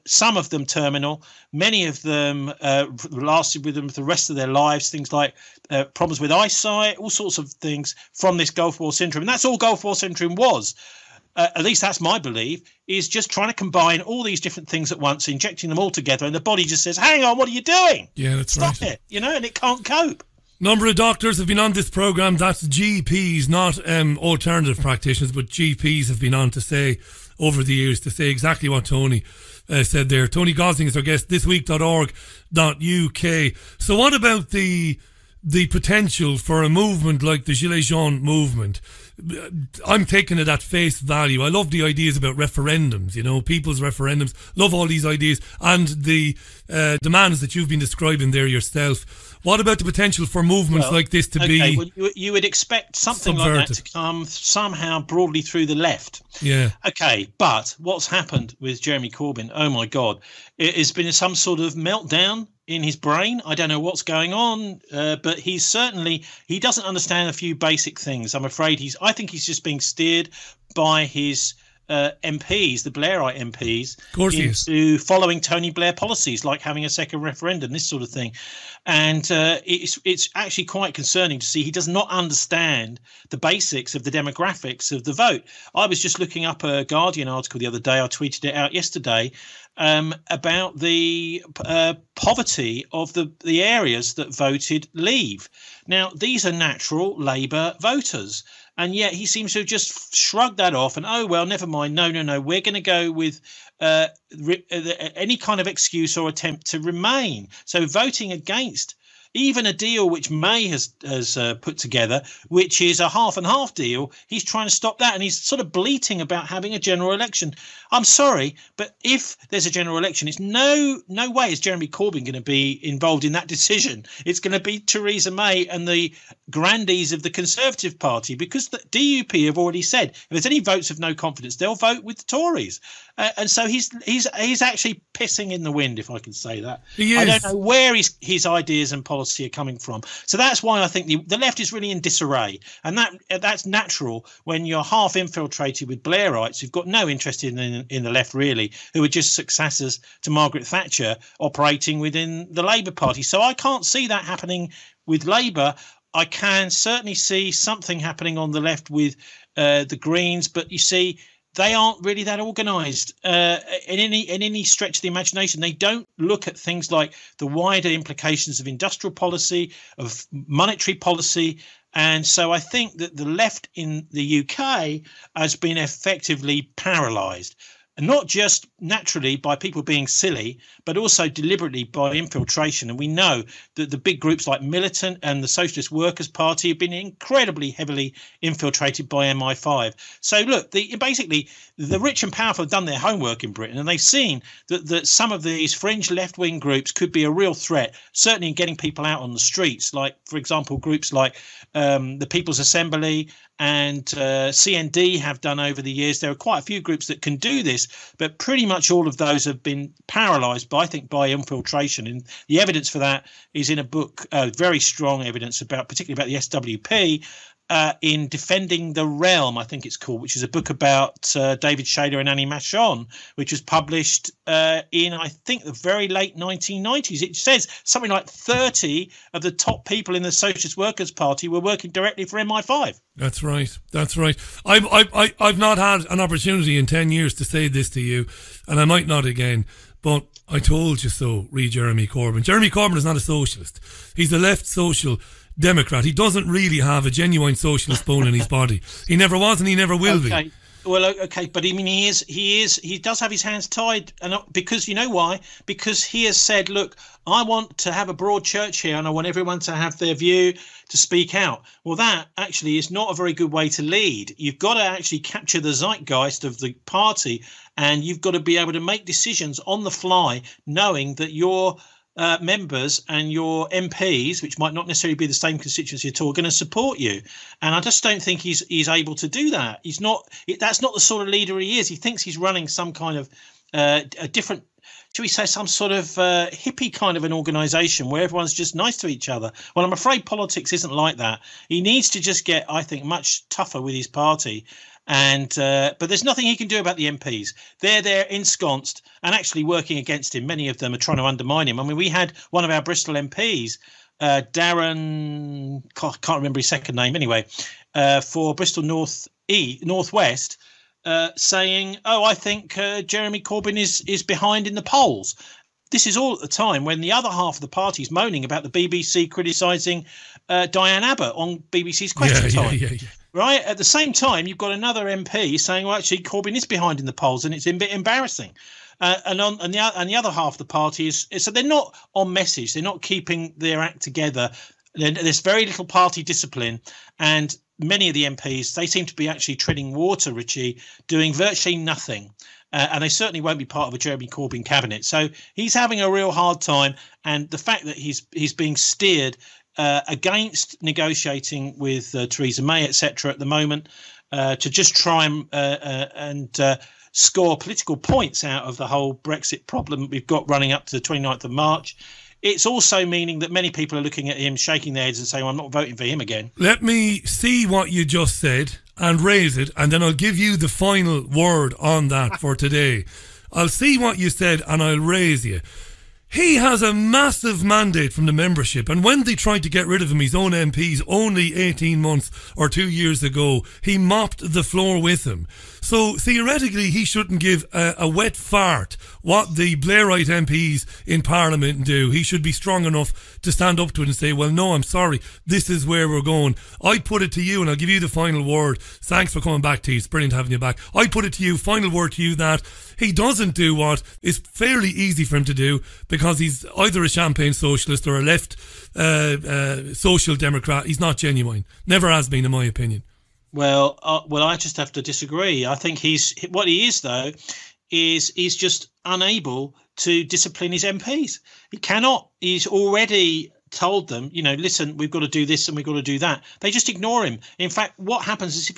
Some of them terminal, many of them lasted with them for the rest of their lives, things like problems with eyesight, all sorts of things from this Gulf War syndrome. And that's all Gulf War syndrome was. At least that's my belief, is just trying to combine all these different things at once, injecting them all together, and the body just says, hang on, what are you doing? Yeah, that's Stop right. Stop it, you know, and it can't cope. Number of doctors have been on this programme. That's GPs, not alternative practitioners, but GPs have been on to say over the years, to say exactly what Tony said there. Tony Gosling is our guest, thisweek.org.uk. So what about the potential for a movement like the Gilets Jaunes movement? I'm taking it at face value. I love the ideas about referendums, you know, people's referendums. Love all these ideas and the demands that you've been describing there yourself. What about the potential for movements like this to be well, you would expect something subverted, like that to come somehow broadly through the left. Yeah. Okay, but what's happened with Jeremy Corbyn, oh my God, it has been some sort of meltdown in his brain. I don't know what's going on, but he doesn't understand a few basic things. I'm afraid I think he's just being steered by his MPs, the Blairite MPs, into following Tony Blair policies like having a second referendum, this sort of thing. And it's actually quite concerning to see he does not understand the basics of the demographics of the vote. I was just looking up a Guardian article the other day. I tweeted it out yesterday about the poverty of the areas that voted Leave. Now, these are natural Labour voters. And yet he seems to have just shrugged that off and, oh, well, never mind. No, we're going to go with any kind of excuse or attempt to remain. So voting against even a deal which May has put together, which is a half and half deal, he's trying to stop that, and he's sort of bleating about having a general election. I'm sorry, but if there's a general election, it's no way is Jeremy Corbyn going to be involved in that decision. It's going to be Theresa May and the grandees of the Conservative Party, because the DUP have already said if there's any votes of no confidence, they'll vote with the Tories. And so he's actually pissing in the wind, if I can say that. I don't know where his ideas and policy are coming from. So that's why I think the left is really in disarray, and that's natural when you're half infiltrated with Blairites who've got no interest in the left really, who are just successors to Margaret Thatcher operating within the Labour Party. So I can't see that happening with Labour. I can certainly see something happening on the left with the Greens, but you see, they aren't really that organised in any stretch of the imagination. They don't look at things like the wider implications of industrial policy, of monetary policy. And so I think that the left in the UK has been effectively paralysed. And not just naturally by people being silly, but also deliberately by infiltration. And we know that the big groups like Militant and the Socialist Workers' Party have been incredibly heavily infiltrated by MI5. So look, basically the rich and powerful have done their homework in Britain, and they've seen that some of these fringe left-wing groups could be a real threat, certainly in getting people out on the streets. Like, for example, groups like the People's Assembly and CND have done over the years. There are quite a few groups that can do this, but pretty much all of those have been paralysed by infiltration. And the evidence for that is in a book, very strong evidence particularly about the SWP, in Defending the Realm, I think it's called, which is a book about David Shayler and Annie Machon, which was published in, I think, the very late 1990s. It says something like 30 of the top people in the Socialist Workers' Party were working directly for MI5. That's right. That's right. I've not had an opportunity in 10 years to say this to you, and I might not again, but I told you so, Jeremy Corbyn. Jeremy Corbyn is not a socialist. He's a left social Democrat. He doesn't really have a genuine socialist bone in his body. He never was and he never will be. Well, okay, but I mean, he does have his hands tied, and because you know why? Because he has said, look, I want to have a broad church here, and I want everyone to have their view, to speak out. Well, that actually is not a very good way to lead. You've got to actually capture the zeitgeist of the party, and you've got to be able to make decisions on the fly, knowing that your members and your MPs, which might not necessarily be the same constituency at all, are going to support you. And I just don't think he's able to do that. He's not. That's not the sort of leader he is. He thinks he's running some kind of a different, shall we say, some sort of hippie kind of an organisation where everyone's just nice to each other. Well, I'm afraid politics isn't like that. He needs to just get, I think, much tougher with his party. And but there's nothing he can do about the MPs. They're there ensconced and actually working against him. Many of them are trying to undermine him. I mean, we had one of our Bristol MPs, Darren, can't remember his second name anyway, for Bristol Northwest, saying, "Oh, I think Jeremy Corbyn is behind in the polls." This is all at the time when the other half of the party is moaning about the BBC criticising Diane Abbott on BBC's Question Time. Yeah. Right. At the same time, you've got another MP saying, well, actually, Corbyn is behind in the polls and it's a bit embarrassing. And the other half of the party is so they're not on message. They're not keeping their act together. There's very little party discipline. And many of the MPs, they seem to be actually treading water, Richie, doing virtually nothing. And they certainly won't be part of a Jeremy Corbyn cabinet. So he's having a real hard time. And the fact that he's being steered against negotiating with Theresa May, etc., at the moment, to just try and score political points out of the whole Brexit problem we've got running up to the 29th of March. It's also meaning that many people are looking at him, shaking their heads and saying, well, I'm not voting for him again. Let me see what you just said and raise it, and then I'll give you the final word on that for today. I'll see what you said and I'll raise you. He has a massive mandate from the membership, and when they tried to get rid of him, his own MPs, only 18 months or 2 years ago, he mopped the floor with him. So theoretically, he shouldn't give a wet fart what the Blairite MPs in Parliament do. He should be strong enough to stand up to it and say, well, no, I'm sorry, this is where we're going. I put it to you, and I'll give you the final word. Thanks for coming back, T. It's brilliant having you back. I put it to you, final word to you, that he doesn't do what is fairly easy for him to do, because because he's either a champagne socialist or a left social democrat. He's not genuine. Never has been, in my opinion. Well, I just have to disagree. I think what he is, though, is he's just unable to discipline his MPs. He cannot. He's already told them, listen, we've got to do this and we've got to do that. They just ignore him. In fact, what happens is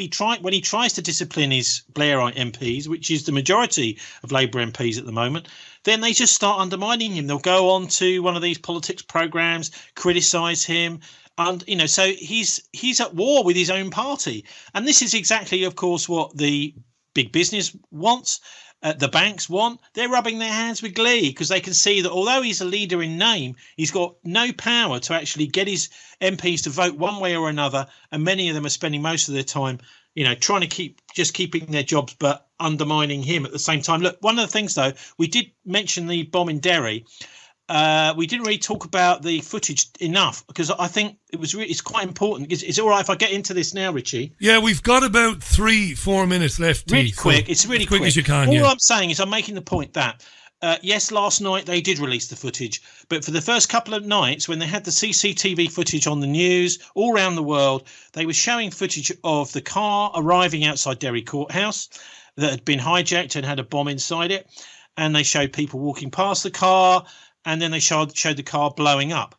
when he tries to discipline his Blairite MPs, which is the majority of Labour MPs at the moment, then they just start undermining him. They'll go on to one of these politics programmes, criticise him. And, so he's at war with his own party. And this is exactly, of course, what the big business wants. The banks want. They're rubbing their hands with glee because they can see that although he's a leader in name, he's got no power to actually get his MPs to vote one way or another. And many of them are spending most of their time, trying to keeping their jobs, but undermining him at the same time. Look, one of the things, though, we did mention the bomb in Derry. We didn't really talk about the footage enough because I think it's quite important. Is it all right if I get into this now, Richie? Yeah, we've got about 3-4 minutes left. Really quick. It's really quick as you can. All I'm saying is I'm making the point that yes, last night they did release the footage, but for the first couple of nights when they had the CCTV footage on the news all around the world, they were showing footage of the car arriving outside Derry Courthouse that had been hijacked and had a bomb inside it, and they showed people walking past the car. And then they showed the car blowing up.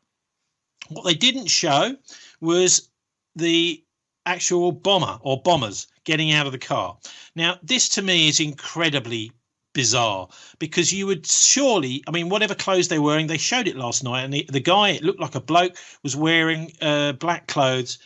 What they didn't show was the actual bomber or bombers getting out of the car. Now, this to me is incredibly bizarre because you would surely, whatever clothes they were wearing, they showed it last night. And the guy, it looked like a bloke, was wearing black clothes.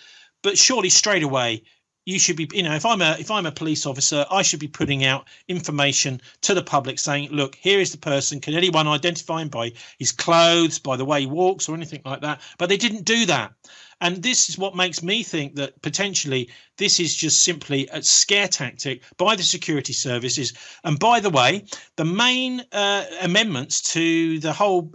But surely straight away, you should be, if I'm a police officer, I should be putting out information to the public saying, look, here is the person. Can anyone identify him by his clothes, by the way he walks or anything like that? But they didn't do that. And this is what makes me think that potentially this is just simply a scare tactic by the security services. And by the way, the main amendments to the whole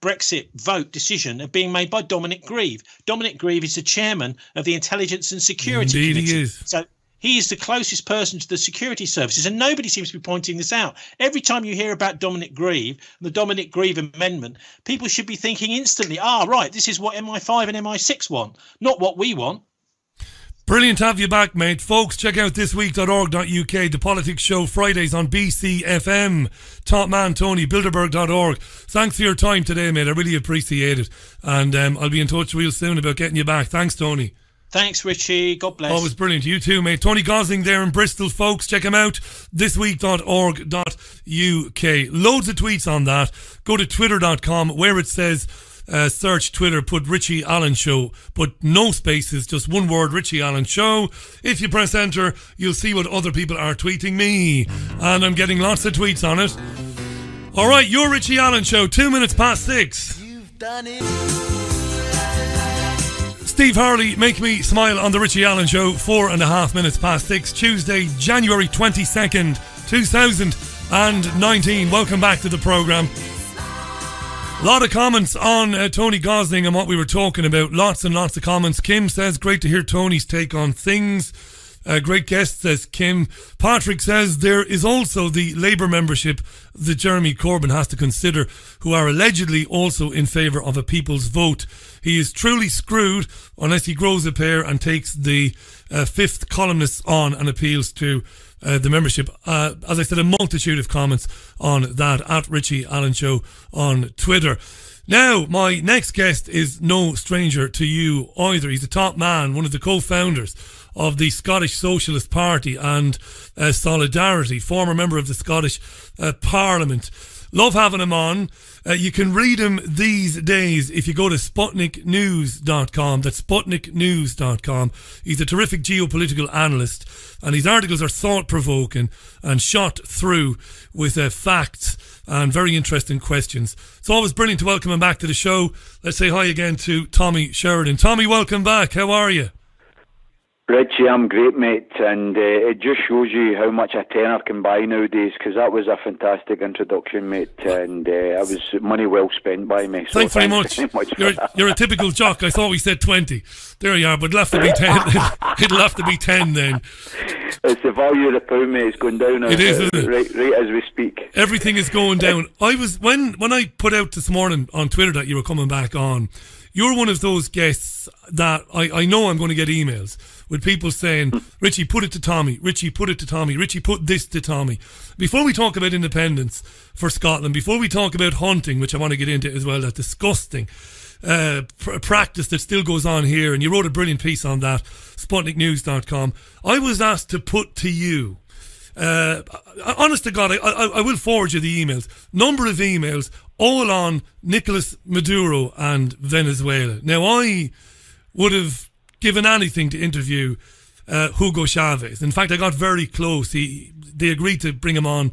Brexit vote decision are being made by Dominic Grieve. Dominic Grieve is the chairman of the Intelligence and Security Committee. He is. So he is the closest person to the security services, and nobody seems to be pointing this out. Every time you hear about Dominic Grieve, the Dominic Grieve amendment, people should be thinking instantly, right, this is what MI5 and MI6 want, not what we want. Brilliant to have you back, mate. Folks, check out thisweek.org.uk, the politics show, Fridays on BCFM. Top man Tony, bilderberg.org. Thanks for your time today, mate. I really appreciate it. And I'll be in touch real soon about getting you back. Thanks, Tony. Thanks, Richie. God bless. Always brilliant. You too, mate. Tony Gosling there in Bristol, folks. Check him out. Thisweek.org.uk. Loads of tweets on that. Go to twitter.com where it says... search Twitter, put Richie Allen Show, but no spaces, just one word, Richie Allen Show. If you press enter, you'll see what other people are tweeting me, and I'm getting lots of tweets on it. Alright, your Richie Allen Show, 2 minutes past 6. You've done it. Steve Harley, Make Me Smile on the Richie Allen Show, 4.5 minutes past 6, Tuesday, January 22nd, 2019. Welcome back to the programme. A lot of comments on Tony Gosling and what we were talking about. Lots and lots of comments. Kim says, great to hear Tony's take on things. Great guest, says Kim. Patrick says, there is also the Labour membership that Jeremy Corbyn has to consider, who are allegedly also in favour of a people's vote. He is truly screwed unless he grows a pair and takes the fifth columnist on and appeals to the membership. As I said, a multitude of comments on that at Richie Allen Show on Twitter. Now, my next guest is no stranger to you either. He's a top man, one of the co-founders of the Scottish Socialist Party and Solidarity, former member of the Scottish Parliament. Love having him on. You can read him these days if you go to SputnikNews.com. That's SputnikNews.com. He's a terrific geopolitical analyst, and his articles are thought-provoking and shot through with facts and very interesting questions. It's always brilliant to welcome him back to the show. Let's say hi again to Tommy Sheridan. Tommy, welcome back. How are you? Richie, I'm great, mate, and it just shows you how much a tenner can buy nowadays, because that was a fantastic introduction, mate, and it was money well spent by me. So thanks very much. You're a typical jock. I thought we said 20. There you are, but it'll have to be 10. It'll have to be 10 then. It's the value of the pound, mate. It's going down. It is, isn't it? Right as we speak. Everything is going down. When I put out this morning on Twitter that you were coming back on, you're one of those guests that I know I'm going to get emails with people saying, Richie, put it to Tommy. Richie, put it to Tommy. Richie, put this to Tommy. Before we talk about independence for Scotland, before we talk about hunting, which I want to get into as well, that disgusting practice that still goes on here, and you wrote a brilliant piece on that, SputnikNews.com. I was asked to put to you, honest to God, I will forward you the emails, number of emails, all on Nicolas Maduro and Venezuela. Now, I would have given anything to interview Hugo Chavez. In fact, I got very close. They agreed to bring him on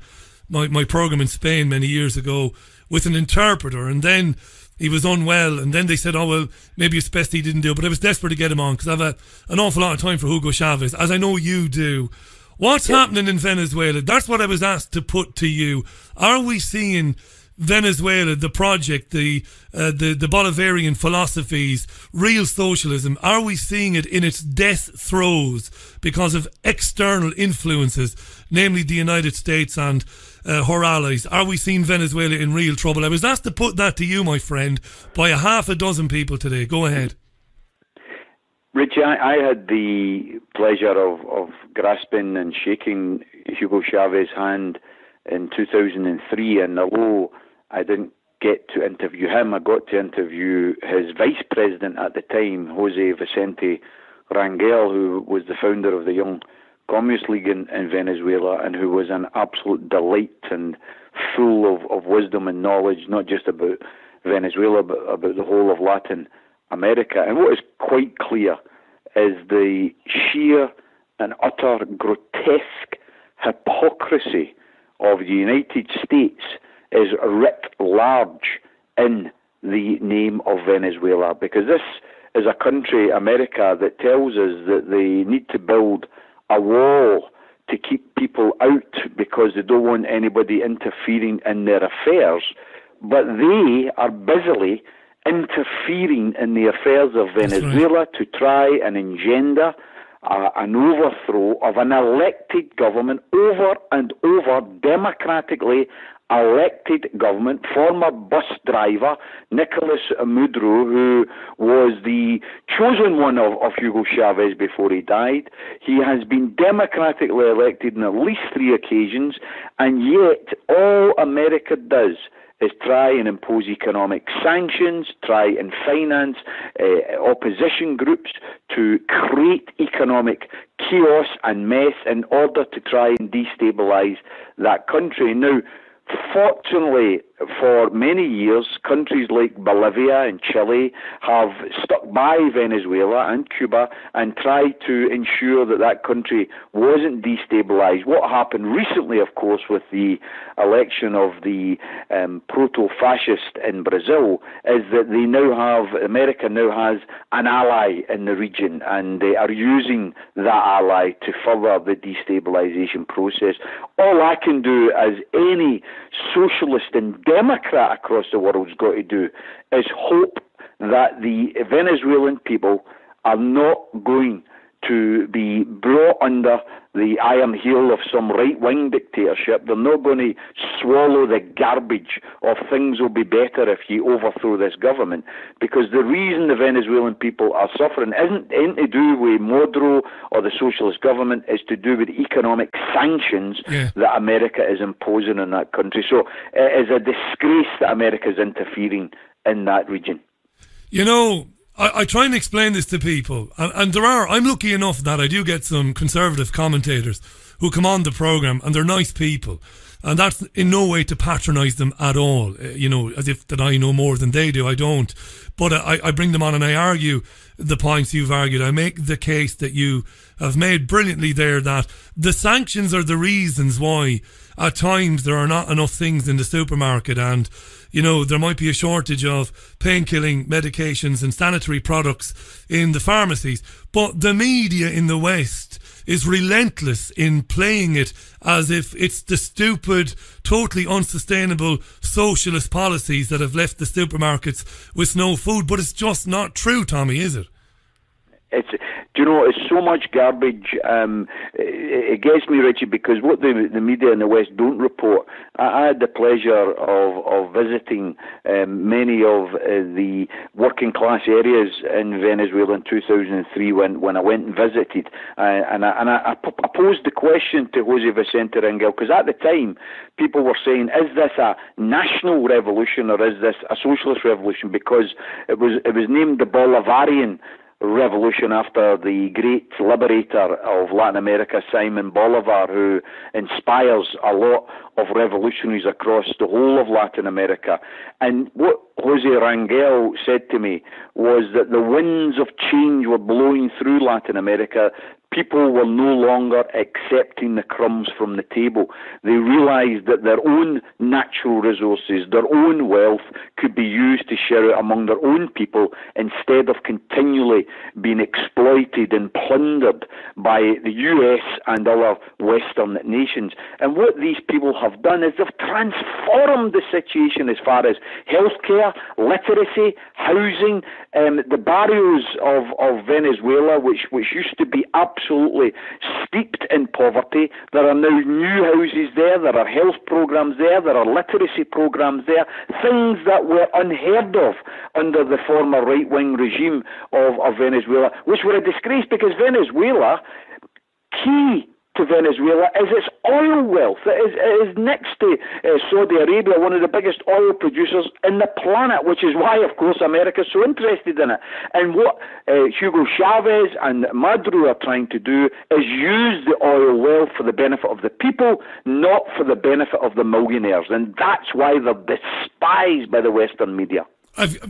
my program in Spain many years ago with an interpreter, and then he was unwell, and then they said, oh, well, maybe it's best he didn't do it. But I was desperate to get him on because I have an awful lot of time for Hugo Chavez, as I know you do. What's happening in Venezuela? That's what I was asked to put to you. Are we seeing Venezuela, the project, the Bolivarian philosophies, real socialism, are we seeing it in its death throes because of external influences, namely the United States and her allies? Are we seeing Venezuela in real trouble? I was asked to put that to you, my friend, by a half a dozen people today. Go ahead. Richie, I had the pleasure of grasping and shaking Hugo Chavez's hand in 2003, and although I didn't get to interview him, I got to interview his vice president at the time, Jose Vicente Rangel, who was the founder of the Young Communist League in Venezuela, and who was an absolute delight and full of wisdom and knowledge, not just about Venezuela, but about the whole of Latin America. And what is quite clear is the sheer and utter grotesque hypocrisy of the United States is writ large in the name of Venezuela, because this is a country, America, that tells us that they need to build a wall to keep people out because they don't want anybody interfering in their affairs, but they are busily interfering in the affairs of Venezuela to try and engender an overthrow of an elected government, over and over democratically elected government. Former bus driver Nicolas Maduro, who was the chosen one of Hugo Chavez before he died, he has been democratically elected on at least 3 occasions, and yet all America does is try and impose economic sanctions, try and finance opposition groups to create economic chaos and mess in order to try and destabilize that country. Now, fortunately, for many years, countries like Bolivia and Chile have stuck by Venezuela and Cuba and tried to ensure that that country wasn't destabilized. What happened recently, of course, with the election of the proto-fascist in Brazil is that America now has an ally in the region, and they are using that ally to further the destabilization process. All I can do, as any socialist and Democrat across the world's got to do, is hope that the Venezuelan people are not going to be brought under the iron heel of some right-wing dictatorship. They're not going to swallow the garbage of things will be better if you overthrow this government, because the reason the Venezuelan people are suffering isn't anything to do with Maduro or the socialist government, it's to do with economic sanctions that America is imposing on that country. So it is a disgrace that America is interfering in that region. You know, I try and explain this to people, and I'm lucky enough that I do get some conservative commentators who come on the programme, and they're nice people, and that's in no way to patronise them at all, you know, as if that I know more than they do. I don't, but I bring them on and I argue the points you've argued. I make the case that you have made brilliantly there, that the sanctions are the reasons why at times there are not enough things in the supermarket, and you know, there might be a shortage of pain-killing medications and sanitary products in the pharmacies. But the media in the West is relentless in playing it as if it's the stupid, totally unsustainable socialist policies that have left the supermarkets with no food. But it's just not true, Tommy, is it? It's, do you know, it's so much garbage. It gets me, Richie, because what the media in the West don't report. I had the pleasure of visiting many of the working class areas in Venezuela in 2003 when I went and visited, and I posed the question to Jose Vicente Rangel, because at the time people were saying, is this a national revolution or is this a socialist revolution? Because it was named the Bolivarian revolution after the great liberator of Latin America, Simon Bolivar, who inspires a lot of revolutionaries across the whole of Latin America. And what Jose Rangel said to me was that the winds of change were blowing through Latin America. People were no longer accepting the crumbs from the table. They realized that their own natural resources, their own wealth, could be used to share it among their own people instead of continually being exploited and plundered by the US and other Western nations. And what these people have done is they've transformed the situation as far as healthcare, literacy, housing, the barrios of Venezuela, which used to be absolutely steeped in poverty. There are now new houses there are health programs there are literacy programs there, things that were unheard of under the former right-wing regime of Venezuela, which were a disgrace, because Venezuela, key to Venezuela is its oil wealth. It is next to Saudi Arabia, one of the biggest oil producers in the planet, which is why, of course, America is so interested in it. And what Hugo Chavez and Maduro are trying to do is use the oil wealth for the benefit of the people, not for the benefit of the millionaires. And that's why they're despised by the Western media.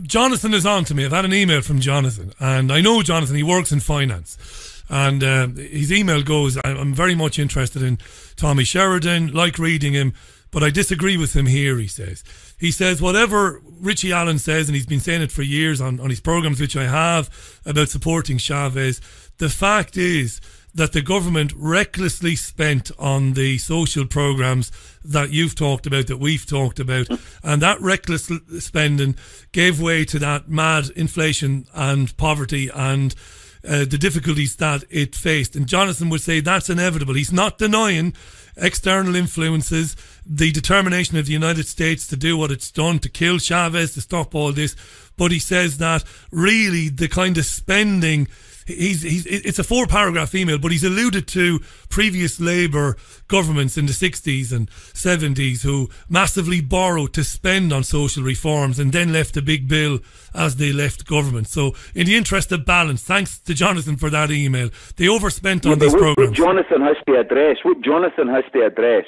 Jonathan is on to me. I've had an email from Jonathan, and I know Jonathan, he works in finance. And his email goes, I'm very much interested in Tommy Sheridan, like reading him, but I disagree with him here, he says. He says, whatever Richie Allen says, and he's been saying it for years on his programmes, which I have, about supporting Chavez, the fact is that the government recklessly spent on the social programmes that you've talked about, that we've talked about, and that reckless spending gave way to that mad inflation and poverty and the difficulties that it faced. And Jonathan would say that's inevitable. He's not denying external influences, the determination of the United States to do what it's done, to kill Chavez, to stop all this. But he says that really the kind of spending, it's a 4-paragraph email, but he's alluded to previous Labour governments in the 60s and 70s who massively borrowed to spend on social reforms and then left a big bill as they left government. So in the interest of balance, thanks to Jonathan for that email, they overspent on these programmes. What Jonathan has to address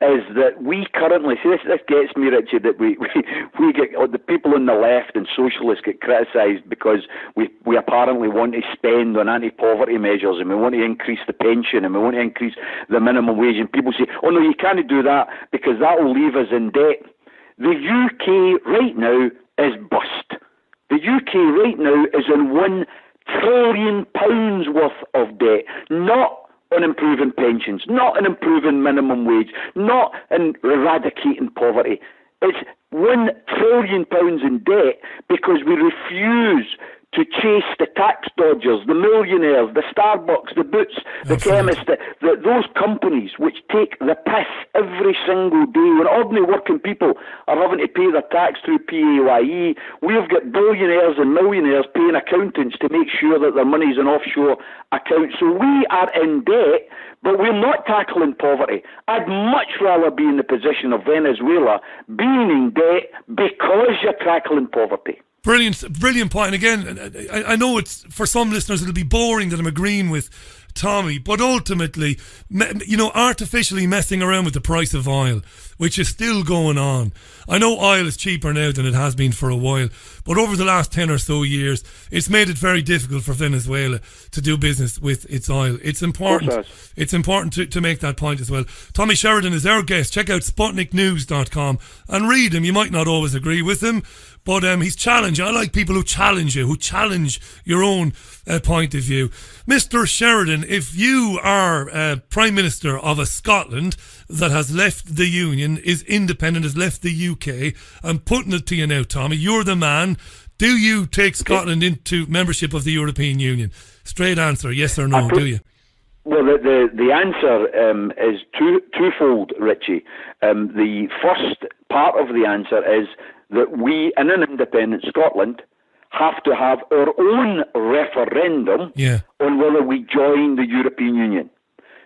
is that we currently, see, this gets me, Richie, that we get, the people on the left and socialists get criticised because we apparently want to spend on anti-poverty measures, and we want to increase the pension, and we want to increase the minimum wage, and people say, oh no, you can't do that because that will leave us in debt. The UK right now is bust. The UK right now is in £1 trillion worth of debt, not on improving pensions, not on improving minimum wage, not in eradicating poverty. It's £1 trillion in debt because we refuse to chase the tax dodgers, the millionaires, the Starbucks, the Boots, the chemists, those companies which take the piss every single day. When ordinary working people are having to pay their tax through PAYE, we've got billionaires and millionaires paying accountants to make sure that their money's in offshore accounts. So we are in debt, but we're not tackling poverty. I'd much rather be in the position of Venezuela being in debt because you're tackling poverty. Brilliant point. And again, I know it's, for some listeners, it'll be boring that I'm agreeing with Tommy, but ultimately, artificially messing around with the price of oil, which is still going on. I know oil is cheaper now than it has been for a while, but over the last 10 or so years, it's made it very difficult for Venezuela to do business with its oil. It's important. It's important to make that point as well. Tommy Sheridan is our guest. Check out SputnikNews.com and read him. You might not always agree with him, but he's challenging. I like people who challenge you, who challenge your own point of view. Mr. Sheridan, if you are Prime Minister of a Scotland that has left the Union, is independent, has left the UK, I'm putting it to you now, Tommy, you're the man Do you take Scotland into membership of the European Union? Straight answer, yes or no, do you? Well, the answer is twofold, Richie. The first part of the answer is that we, in an independent Scotland, have to have our own referendum on whether we join the European Union.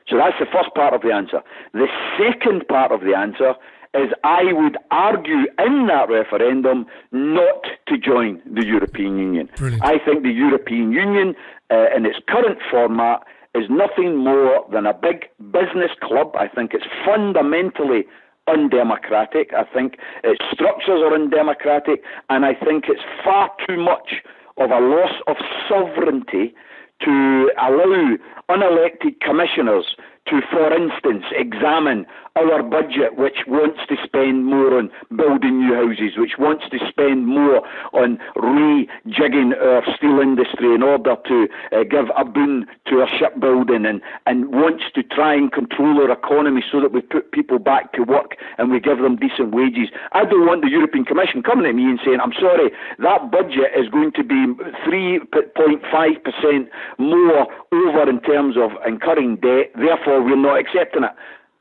So that's the first part of the answer. The second part of the answer is I would argue in that referendum not to join the European Union. Brilliant. I think the European Union, in its current format, is nothing more than a big business club. I think it's fundamentally undemocratic. I think its structures are undemocratic, and I think it's far too much of a loss of sovereignty to allow unelected commissioners to, for instance, examine our budget, which wants to spend more on building new houses, which wants to spend more on rejigging our steel industry in order to give a boon to our shipbuilding, and wants to try and control our economy so that we put people back to work and we give them decent wages. I don't want the European Commission coming at me and saying, I'm sorry, that budget is going to be 3.5% more over in terms of incurring debt, therefore we're not accepting it.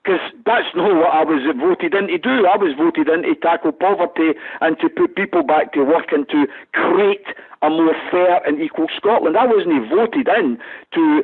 Because that's not what I was voted in to do. I was voted in to tackle poverty and to put people back to work and to create a more fair and equal Scotland. I wasn't voted in to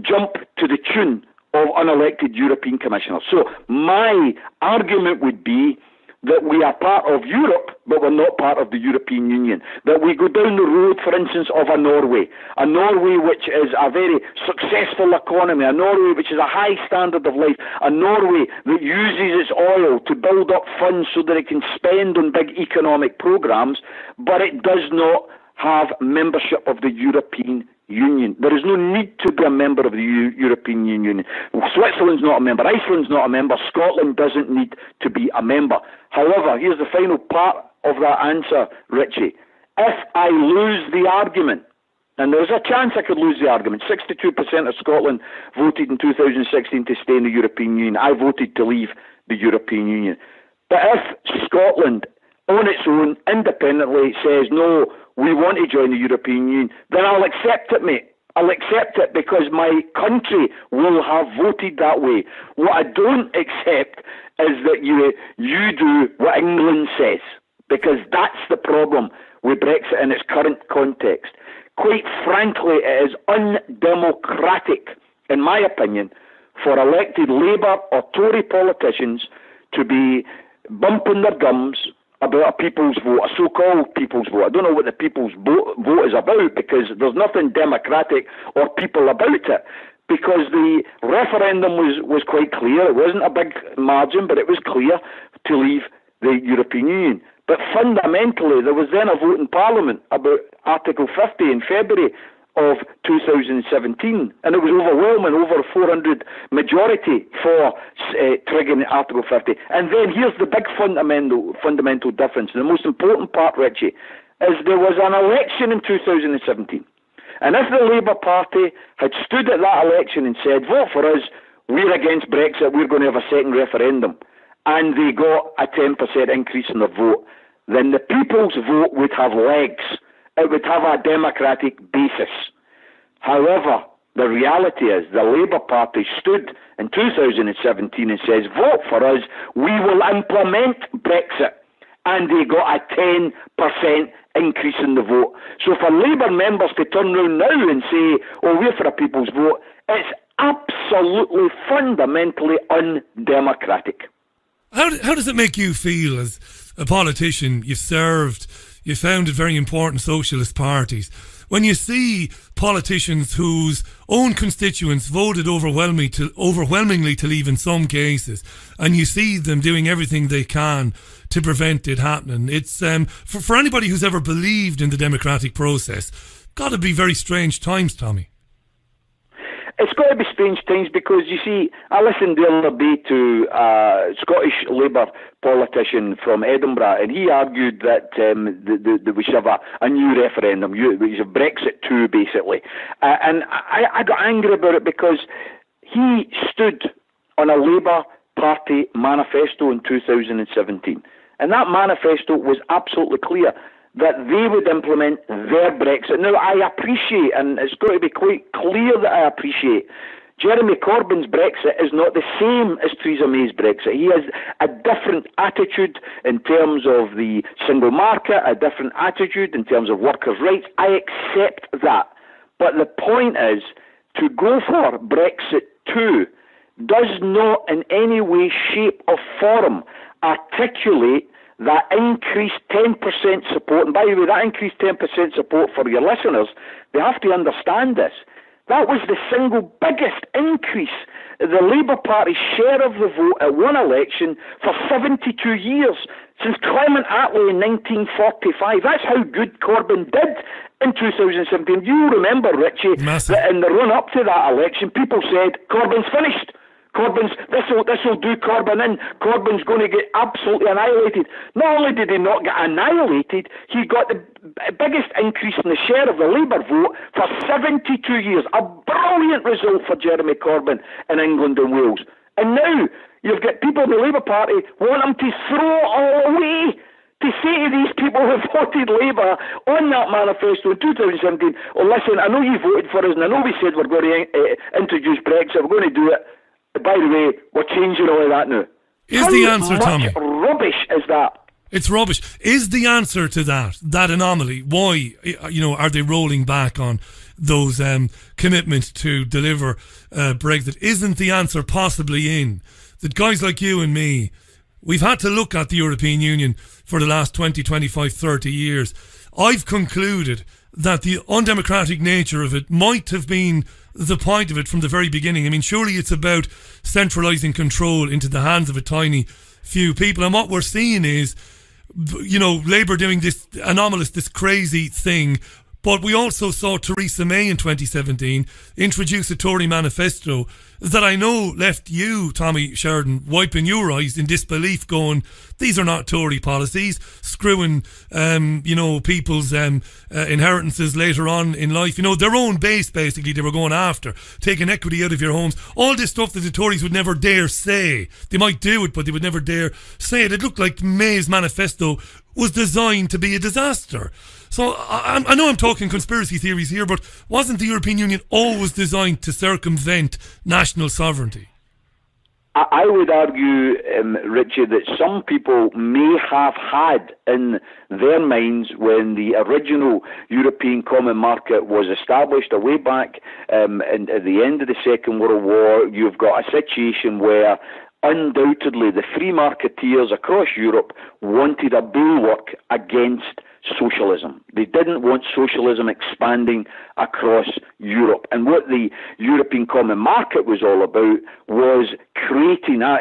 jump to the tune of unelected European commissioners. So my argument would be that we are part of Europe, but we're not part of the European Union. That we go down the road, for instance, of a Norway which is a very successful economy, a Norway which is a high standard of life, a Norway that uses its oil to build up funds so that it can spend on big economic programs, but it does not have membership of the European Union. There is no need to be a member of the European Union. Switzerland's not a member, Iceland's not a member, Scotland doesn't need to be a member. However, here's the final part of that answer, Richie. If I lose the argument, and there's a chance I could lose the argument, 62% of Scotland voted in 2016 to stay in the European Union. I voted to leave the European Union. But if Scotland, on its own, independently, says, no, we want to join the European Union, then I'll accept it, mate. I'll accept it because my country will have voted that way. What I don't accept is that you do what England says, because that's the problem with Brexit in its current context. Quite frankly, it is undemocratic, in my opinion, for elected Labour or Tory politicians to be bumping their gums about a people's vote, a so-called people's vote. I don't know what the people's vote is about, because there's nothing democratic or people about it, because the referendum was quite clear. It wasn't a big margin, but it was clear to leave the European Union. But fundamentally, there was then a vote in Parliament about Article 50 in February of 2017, and it was overwhelming, over 400 majority for triggering Article 50. And then here's the big fundamental difference. The most important part, Richie, is there was an election in 2017. And if the Labour Party had stood at that election and said, vote for us, we're against Brexit, we're going to have a second referendum, and they got a 10% increase in their vote, then the people's vote would have legs. It would have a democratic basis. However, the reality is the Labour Party stood in 2017 and says, vote for us, we will implement Brexit. And they got a 10% increase in the vote. So for Labour members to turn around now and say, oh, we're for a people's vote, it's absolutely fundamentally undemocratic. How does it make you feel as a politician? You founded very important socialist parties. When you see politicians whose own constituents voted overwhelmingly to leave in some cases, and you see them doing everything they can to prevent it happening, it's for anybody who's ever believed in the democratic process, got to be very strange times, Tommy. It's got to be strange times because, you see, I listened the other day to a Scottish Labour politician from Edinburgh, and he argued that we should have a new referendum, we should have Brexit 2, basically. And I got angry about it because he stood on a Labour Party manifesto in 2017. And that manifesto was absolutely clear. that they would implement their Brexit. Now, I appreciate, and it's got to be quite clear that I appreciate, Jeremy Corbyn's Brexit is not the same as Theresa May's Brexit. He has a different attitude in terms of the single market, a different attitude in terms of workers' rights. I accept that. But the point is, to go for Brexit 2 does not in any way, shape or form articulate that increased 10% support. And by the way, that increased 10% support for your listeners, they have to understand this. That was the single biggest increase in the Labour Party's share of the vote at one election for 72 years, since Clement Attlee in 1945. That's how good Corbyn did in 2017. You remember, Richie, that in the run-up to that election, people said, Corbyn's finished. This'll do Corbyn in. Corbyn's going to get absolutely annihilated. Not only did he not get annihilated, he got the biggest increase in the share of the Labour vote for 72 years. A brilliant result for Jeremy Corbyn in England and Wales. And now you've got people in the Labour Party want him to throw it all away. To say to these people who voted Labour on that manifesto in 2017, oh listen, I know you voted for us and I know we said we're going to introduce Brexit, we're going to do it. By the way, we're changing all of that now. Is the answer, Tommy? Rubbish is that? It's rubbish. Is the answer to that anomaly? Why, are they rolling back on those commitments to deliver Brexit? Isn't the answer possibly in that guys like you and me, we've had to look at the European Union for the last 20, 25, 30 years. I've concluded that the undemocratic nature of it might have been the point of it from the very beginning. I mean, surely it's about centralising control into the hands of a tiny few people. And what we're seeing is, Labour doing this anomalous, this crazy thing. But we also saw Theresa May in 2017 introduce a Tory manifesto that I know left you, Tommy Sheridan, wiping your eyes in disbelief, going, these are not Tory policies, screwing, people's inheritances later on in life. Their own base, basically, they were going after, taking equity out of your homes. All this stuff that the Tories would never dare say. They might do it, but they would never dare say it. It looked like May's manifesto was designed to be a disaster. So I know I'm talking conspiracy theories here, but wasn't the European Union always designed to circumvent national sovereignty? I would argue, Richie, that some people may have had in their minds when the original European Common Market was established way back at the end of the Second World War, you've got a situation where undoubtedly the free marketeers across Europe wanted a bulwark against socialism. They didn't want socialism expanding across Europe. And what the European Common Market was all about was creating a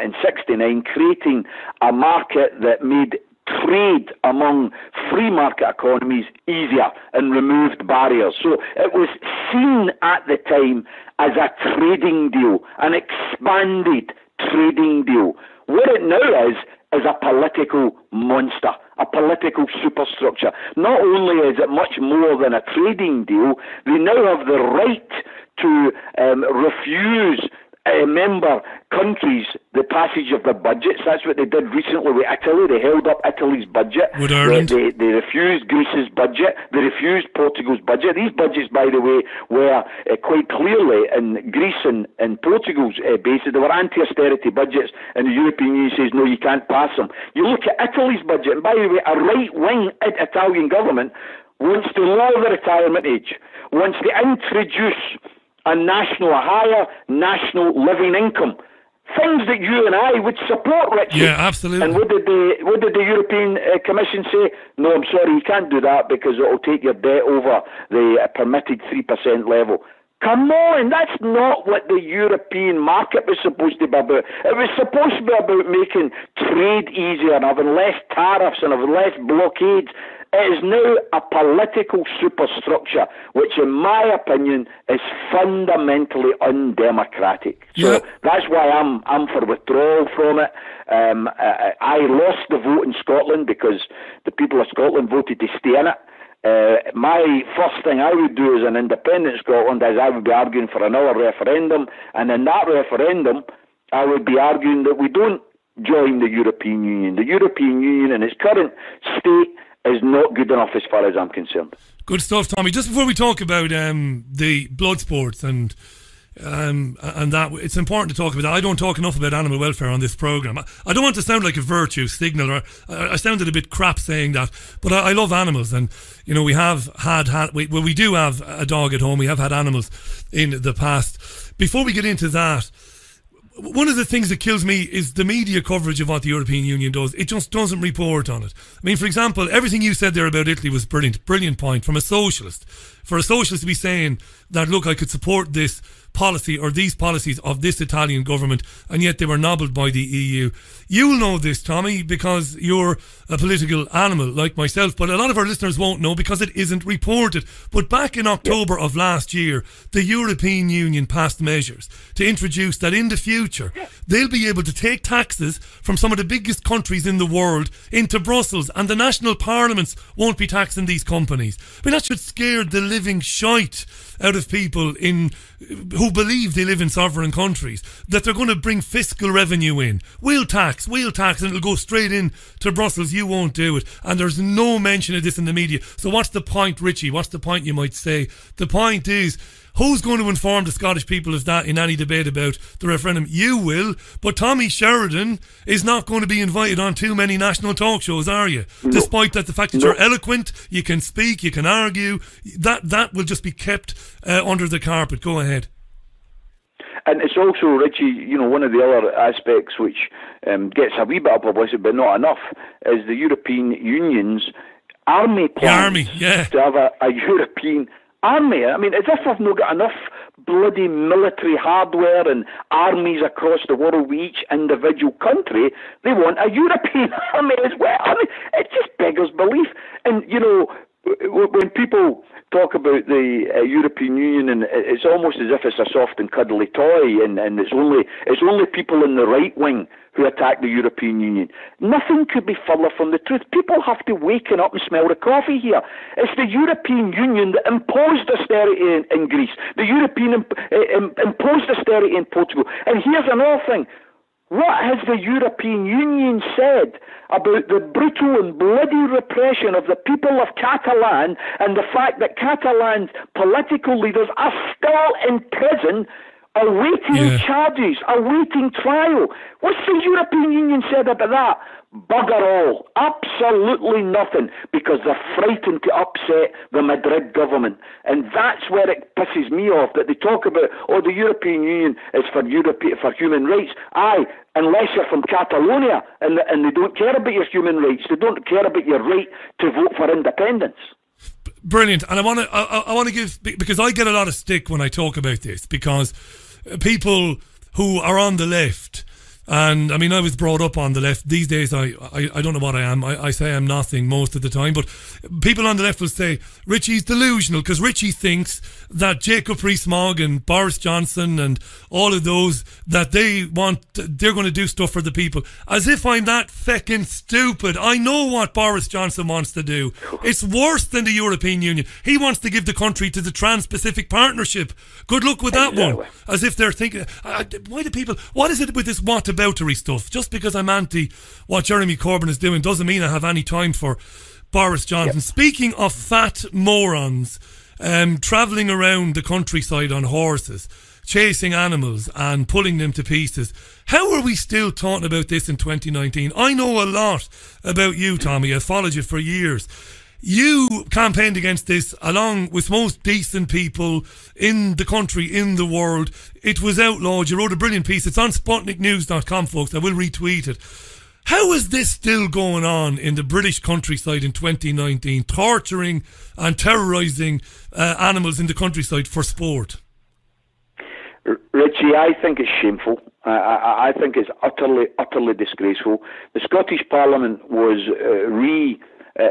market that made trade among free market economies easier and removed barriers. So it was seen at the time as a trading deal, an expanded trading deal. What it now is a political monster, a political superstructure. Not only is it much more than a trading deal, they now have the right to refuse member countries the passage of their budgets. That's what they did recently with Italy. They held up Italy's budget. With Ireland? They refused Greece's budget. They refused Portugal's budget. These budgets, by the way, were quite clearly in Greece and Portugal's basis. They were anti-austerity budgets, and the European Union says, no, you can't pass them. You look at Italy's budget, and by the way, a right-wing Italian government wants to lower the retirement age, wants to introduce a higher national living income. Things that you and I would support, Richie. Yeah, absolutely. And what did the European Commission say? No, I'm sorry, you can't do that because it will take your debt over the permitted 3% level. Come on, that's not what the European market was supposed to be about. It was supposed to be about making trade easier and having less tariffs and having less blockades. It is now a political superstructure, which in my opinion is fundamentally undemocratic. So that's why I'm for withdrawal from it. I lost the vote in Scotland because the people of Scotland voted to stay in it. My first thing I would do as an independent Scotland is I would be arguing for another referendum, and in that referendum I would be arguing that we don't join the European Union. The European Union in its current state is not good enough as far as I'm concerned. Good stuff, Tommy. Just before we talk about the blood sports and that, it's important to talk about that. I don't talk enough about animal welfare on this programme. I don't want to sound like a virtue signal, or I sounded a bit crap saying that, but I love animals, and you know, we have we do have a dog at home. We have had animals in the past. Before we get into that, one of the things that kills me is the media coverage of what the European Union does. It just doesn't report on it. I mean, for example, everything you said there about Italy was brilliant point from a socialist. For a socialist to be saying that, look, I could support this policy or these policies of this Italian government, and yet they were nobbled by the EU. You'll know this, Tommy, because you're a political animal like myself, but a lot of our listeners won't know because it isn't reported. But back in October of last year, the European Union passed measures to introduce that in the future they'll be able to take taxes from some of the biggest countries in the world into Brussels, and the national parliaments won't be taxing these companies. I mean, that should scare the living shite out of people who believe they live in sovereign countries, that they're going to bring fiscal revenue in. We'll tax, and it'll go straight in to Brussels. You won't do it. And there's no mention of this in the media. So what's the point, Richie? What's the point, you might say? The point is, who's going to inform the Scottish people of that in any debate about the referendum? You will, but Tommy Sheridan is not going to be invited on too many national talk shows, are you? No. Despite that, the fact that you're eloquent, you can speak, you can argue, that will just be kept under the carpet. Go ahead. And it's also, Richie, you know, one of the other aspects which gets a wee bit of publicity, but not enough, is the European Union's army plans to have a European army. I mean, as if I've not got enough bloody military hardware and armies across the world with each individual country, they want a European army as well. I mean, it just beggars belief. And, you know, when people talk about the European Union, and it's almost as if it's a soft and cuddly toy, and it's only people in the right wing who attack the European Union. Nothing could be further from the truth. People have to waken up and smell the coffee here. It's the European Union that imposed austerity in Greece. The European imposed austerity in Portugal. And here's another thing. What has the European Union said about the brutal and bloody repression of the people of Catalan, and the fact that Catalan's political leaders are still in prison, awaiting charges, awaiting trial? What's the European Union said about that? Bugger all. Absolutely nothing, because they're frightened to upset the Madrid government. And that's where it pisses me off, that they talk about, the European Union is for human rights. Aye, unless you're from Catalonia and they don't care about your human rights. They don't care about your right to vote for independence. Brilliant. And I want to give, because I get a lot of stick when I talk about this, because people who are on the left, and I mean, I was brought up on the left. These days I don't know what I am. I say I'm nothing most of the time, but people on the left will say Richie's delusional, because Richie thinks that Jacob Rees-Mogg and Boris Johnson and all of those, that they're going to do stuff for the people. As if I'm that feckin' stupid. I know what Boris Johnson wants to do. It's worse than the European Union. He wants to give the country to the Trans-Pacific Partnership. Good luck with that one. As if they're thinking, why do people, what is it with this whataboutery stuff? Just because I'm anti what Jeremy Corbyn is doing doesn't mean I have any time for Boris Johnson. Speaking of fat morons, travelling around the countryside on horses, chasing animals and pulling them to pieces, how are we still talking about this in 2019? I know a lot about you, Tommy. I've followed you for years. You campaigned against this along with most decent people in the country, in the world. It was outlawed. You wrote a brilliant piece. It's on SputnikNews.com, folks. I will retweet it. How is this still going on in the British countryside in 2019, torturing and terrorising animals in the countryside for sport? Richie, I think it's shameful. I think it's utterly disgraceful. The Scottish Parliament was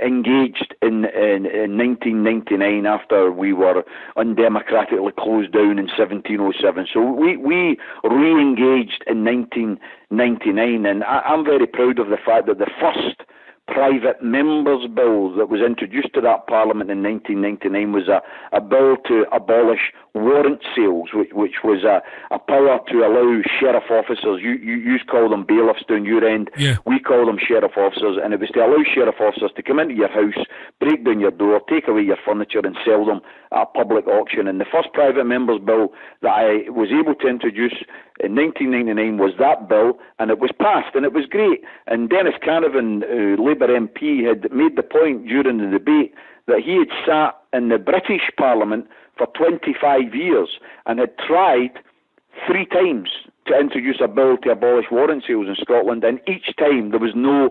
engaged in 1999 after we were undemocratically closed down in 1707. So we re-engaged in 1999, and I'm very proud of the fact that the first private members' bill that was introduced to that Parliament in 1999 was a bill to abolish warrant sales, which was a power to allow sheriff officers, you call them bailiffs down your end, we call them sheriff officers, and it was to allow sheriff officers to come into your house, break down your door, take away your furniture and sell them at a public auction. And the first private members' bill that I was able to introduce in 1999 was that bill, and it was passed, and it was great. And Dennis Canavan, Labour MP, had made the point during the debate that he had sat in the British Parliament for 25 years and had tried 3 times to introduce a bill to abolish warrant sales in Scotland, and each time there was no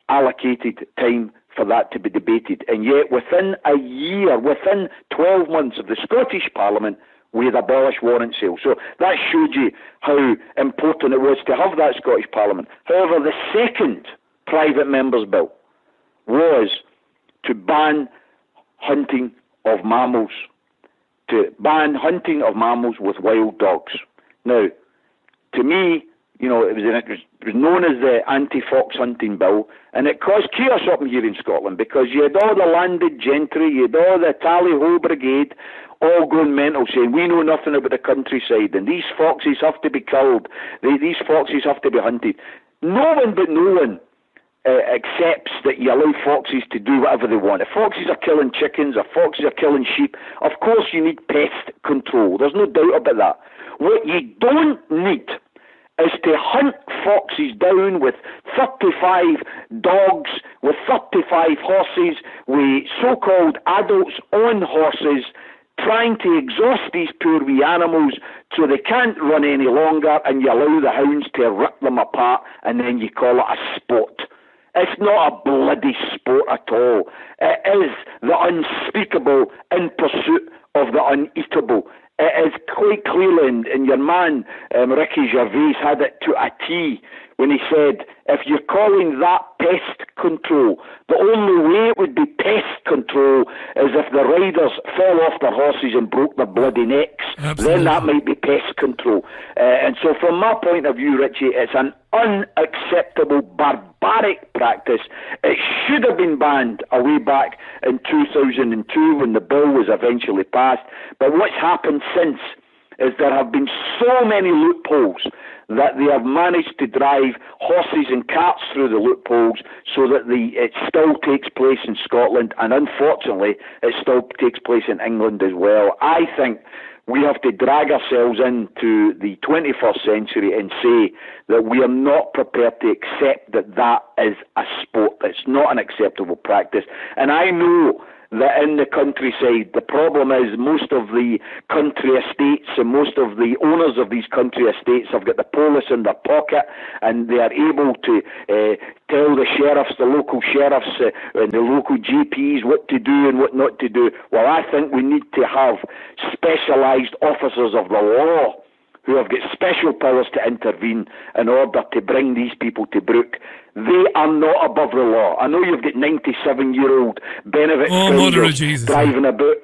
allocated time for that to be debated. And yet within a year, within 12 months of the Scottish Parliament, we had abolished warrant sales. So that showed you how important it was to have that Scottish Parliament. However, the second private members' bill was to ban hunting of mammals, to ban hunting of mammals with wild dogs. Now, to me, it was known as the anti-fox hunting bill, and it caused chaos up here in Scotland because you had all the landed gentry, you had all the Tally-Ho Brigade, all going mental, saying we know nothing about the countryside, and these foxes have to be killed, these foxes have to be hunted. No one accepts that you allow foxes to do whatever they want. If foxes are killing chickens, if foxes are killing sheep, of course you need pest control. There's no doubt about that. What you don't need is to hunt foxes down with 35 dogs, with 35 horses, with so-called adults on horses, trying to exhaust these poor wee animals so they can't run any longer, and you allow the hounds to rip them apart, and then you call it a sport. It's not a bloody sport at all. It is the unspeakable in pursuit of the uneatable. It is quite clearly, and your man, Ricky Gervais, had it to a T when he said, if you're calling that pest control, the only way it would be pest control is if the riders fell off their horses and broke their bloody necks. Absolutely. Then that might be pest control. And so from my point of view, Richie, it's an unacceptable, barbaric practice. It should have been banned a way back in 2002 when the bill was eventually passed. But what's happened since is there have been so many loopholes that they have managed to drive horses and carts through the loopholes so that it still takes place in Scotland, and unfortunately it still takes place in England as well. I think we have to drag ourselves into the 21st century and say that we are not prepared to accept that that is a sport. It's not an acceptable practice. And I know that in the countryside, the problem is most of the country estates and most of the owners of these country estates have got the police in their pocket, and they are able to tell the sheriffs, the local sheriffs and the local GPs what to do and what not to do. Well, I think we need to have specialised officers of the law who have got special powers to intervene in order to bring these people to book. They are not above the law. I know you've got 97-year-old Benedict driving about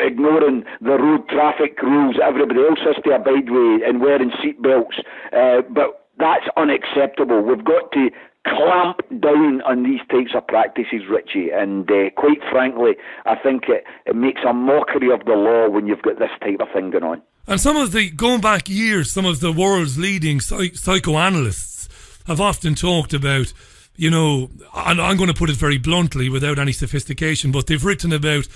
ignoring the road traffic rules everybody else has to abide with and wearing seat belts, but that's unacceptable. We've got to clamp down on these types of practices, Richie, and quite frankly, I think it makes a mockery of the law when you've got this type of thing going on. And going back years, some of the world's leading psychoanalysts have often talked about, and I'm going to put it very bluntly without any sophistication, but they've written about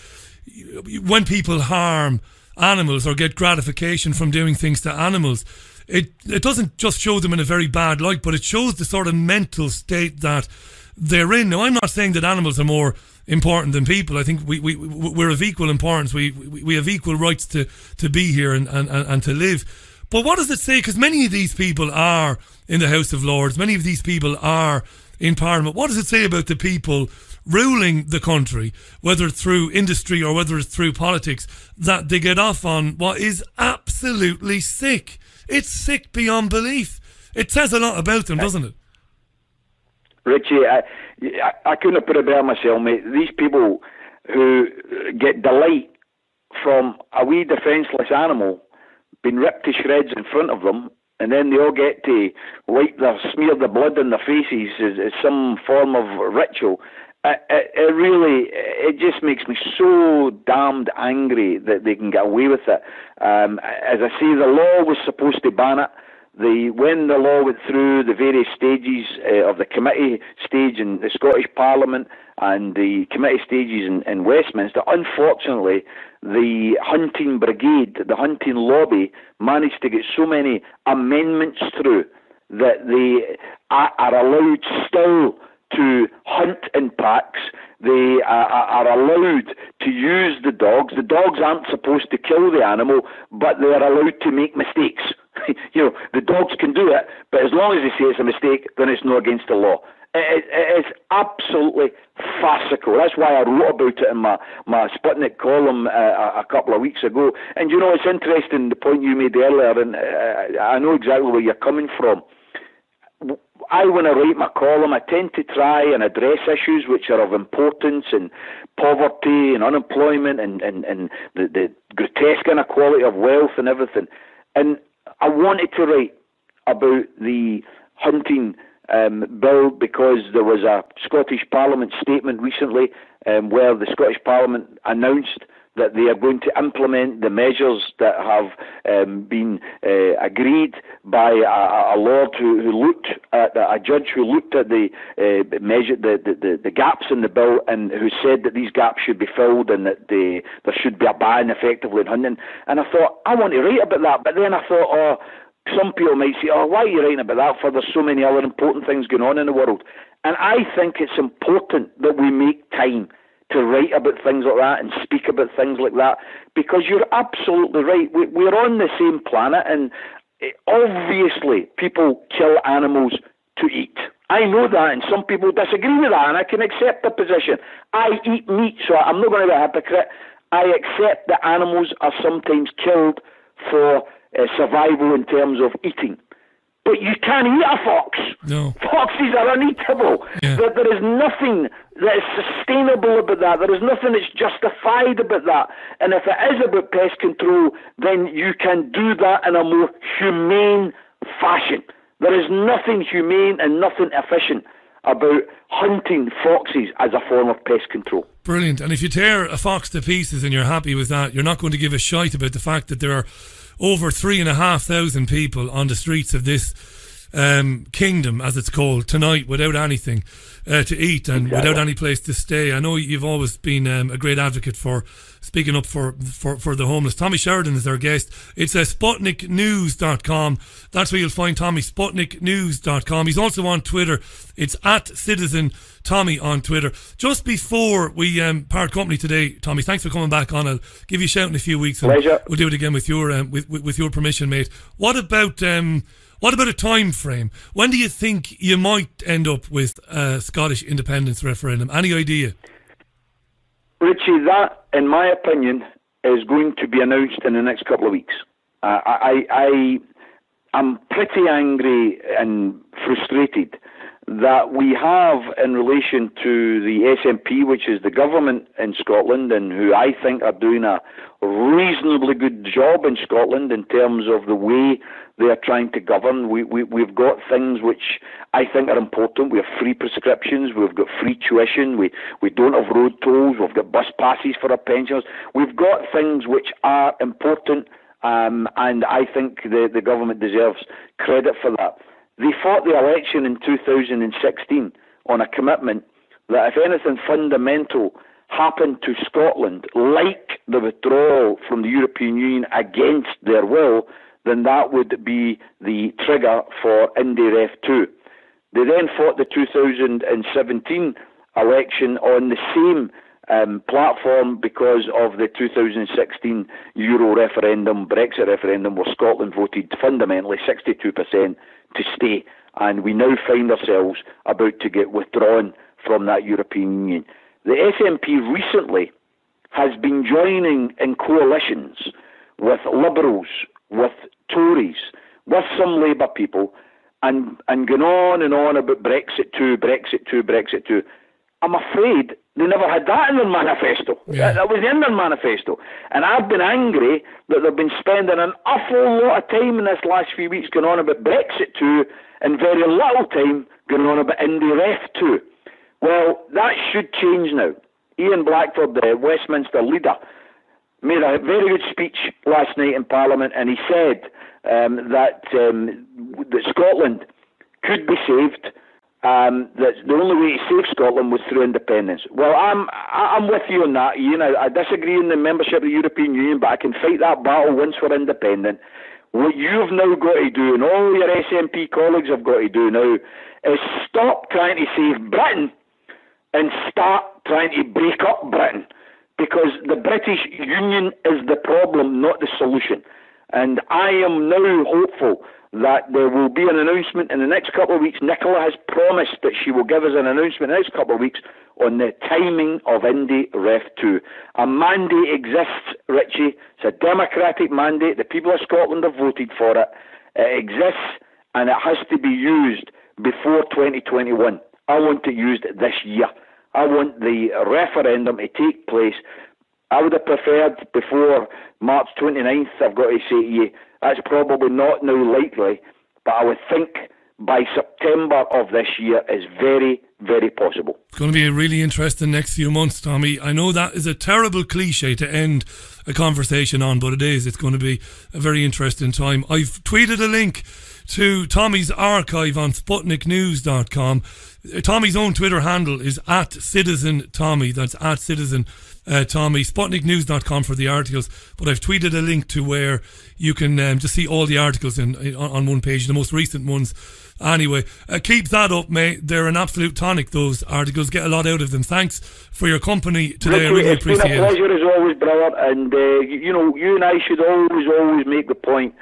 when people harm animals or get gratification from doing things to animals, it doesn't just show them in a very bad light, but it shows the sort of mental state that they're in. Now, I'm not saying that animals are more important than people. I think we're of equal importance. We have equal rights to be here and to live. But what does it say? Because many of these people are in the House of Lords. Many of these people are in Parliament. What does it say about the people ruling the country, whether it's through industry or whether it's through politics, that they get off on what is absolutely sick? It's sick beyond belief. It says a lot about them, doesn't it? Richie, I couldn't have put it better myself, mate. These people who get delight from a wee defenceless animal being ripped to shreds in front of them and then they all get to smear the blood on their faces as some form of ritual. It just makes me so damned angry that they can get away with it. As I say, the law was supposed to ban it. When the law went through the various stages of the committee stage in the Scottish Parliament and the committee stages in Westminster, unfortunately, the hunting brigade, the hunting lobby, managed to get so many amendments through that they are allowed still to hunt in packs. They are allowed to use the dogs. The dogs aren't supposed to kill the animal, but they are allowed to make mistakes. The dogs can do it, but as long as they say it's a mistake, then it's not against the law. It is absolutely farcical. That's why I wrote about it in my Sputnik column a couple of weeks ago. And it's interesting, the point you made earlier, and I know exactly where you're coming from. When I write my column, I tend to try and address issues which are of importance, and poverty and unemployment and the grotesque inequality of wealth and everything. And I wanted to write about the hunting bill because there was a Scottish Parliament statement recently where the Scottish Parliament announced that they are going to implement the measures that have been agreed by a lord who looked at a judge who looked at the gaps in the bill and who said that these gaps should be filled and that there should be a ban effectively in hunting. And I thought, I want to write about that, but then I thought, some people might say, why are you writing about that for? There's so many other important things going on in the world. And I think it's important that we make time to write about things like that and speak about things like that, because you're absolutely right. We're on the same planet, and obviously people kill animals to eat. I know that, and some people disagree with that, and I can accept the position. I eat meat, so I'm not going to be a hypocrite. I accept that animals are sometimes killed for survival in terms of eating. But you can't eat a fox. No. Foxes are uneatable. Yeah. There is nothing that is sustainable about that. There is nothing that's justified about that. And if it is about pest control, then you can do that in a more humane fashion. There is nothing humane and nothing efficient about hunting foxes as a form of pest control. Brilliant. And if you tear a fox to pieces and you're happy with that, you're not going to give a shite about the fact that there are over 3,500 people on the streets of this kingdom, as it's called, tonight without anything to eat and without any place to stay. I know you've always been a great advocate for speaking up for the homeless. Tommy Sheridan is our guest. It's SputnikNews.com. That's where you'll find Tommy, SputnikNews.com. He's also on Twitter. It's @CitizenTommy on Twitter. Just before we part company today, Tommy, thanks for coming back on. I'll give you a shout in a few weeks. And pleasure. We'll do it again with your permission, mate. What about a time frame? When do you think you might end up with a Scottish independence referendum? Any idea? Richie, that, in my opinion, is going to be announced in the next couple of weeks. I'm pretty angry and frustrated that we have, in relation to the SNP, which is the government in Scotland, and who I think are doing a reasonably good job in Scotland in terms of the way they are trying to govern. We've got things which I think are important. We have free prescriptions, we've got free tuition, we don't have road tolls, we've got bus passes for our pensioners. We've got things which are important, and I think the government deserves credit for that. They fought the election in 2016 on a commitment that if anything fundamental happened to Scotland, like the withdrawal from the European Union against their will, then that would be the trigger for IndyRef 2. They then fought the 2017 election on the same platform because of the 2016 Euro referendum, Brexit referendum, where Scotland voted fundamentally 62% to stay, and we now find ourselves about to get withdrawn from that European Union. The SNP recently has been joining in coalitions with Liberals, with Tories, with some Labour people, and going on and on about Brexit 2, Brexit 2, Brexit 2. I'm afraid They never had that in their manifesto. Yeah. That was in their manifesto. And I've been angry that they've been spending an awful lot of time in this last few weeks going on about Brexit 2 and very little time going on about Indie Ref 2. Well, that should change now. Ian Blackford, the Westminster leader, made a very good speech last night in Parliament, and he said that Scotland could be saved. That the only way to save Scotland was through independence. Well, I'm with you on that, Ian. I disagree on the membership of the European Union, but I can fight that battle once we're independent. What you've now got to do, and all your SNP colleagues have got to do now, is stop trying to save Britain and start trying to break up Britain, because the British Union is the problem, not the solution. And I am now hopeful that there will be an announcement in the next couple of weeks. Nicola has promised that she will give us an announcement in the next couple of weeks on the timing of Indie Ref 2. A mandate exists, Richie. It's a democratic mandate. The people of Scotland have voted for it. It exists, and it has to be used before 2021. I want it used this year. I want the referendum to take place. I would have preferred before March 29th, I've got to say to you. That's probably not now likely, but I would think by September of this year is very, very possible. It's going to be a really interesting next few months, Tommy. I know that is a terrible cliche to end a conversation on, but it is. It's going to be a very interesting time. I've tweeted a link to Tommy's archive on SputnikNews.com. Tommy's own Twitter handle is @CitizenTommy. That's @CitizenTommy. SputnikNews.com for the articles. But I've tweeted a link to where you can just see all the articles on one page, the most recent ones. Anyway, keep that up, mate. They're an absolute tonic, those articles. Get a lot out of them. Thanks for your company today. Ricky, I really It's appreciate it. been a pleasure as always, brother. And, you and I should always make the point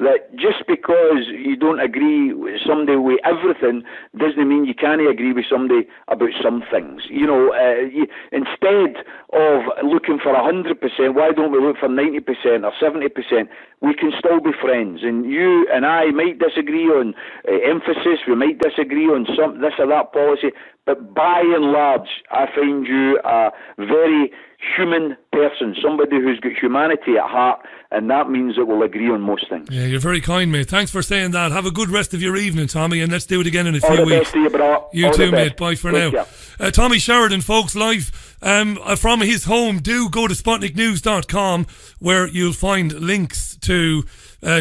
that just because you don't agree with somebody with everything doesn't mean you can't agree with somebody about some things. Instead of looking for 100%, why don't we look for 90% or 70%? We can still be friends. And you and I might disagree on emphasis, we might disagree on some this or that policy, but by and large, I find you a very human person, somebody who's got humanity at heart, and that means that we'll agree on most things. Yeah, you're very kind, mate. Thanks for saying that. Have a good rest of your evening, Tommy, and let's do it again in a few weeks. All the best to you, bro. You too, mate. Bye for now. Tommy Sheridan, folks, live from his home. Do go to SputnikNews.com where you'll find links to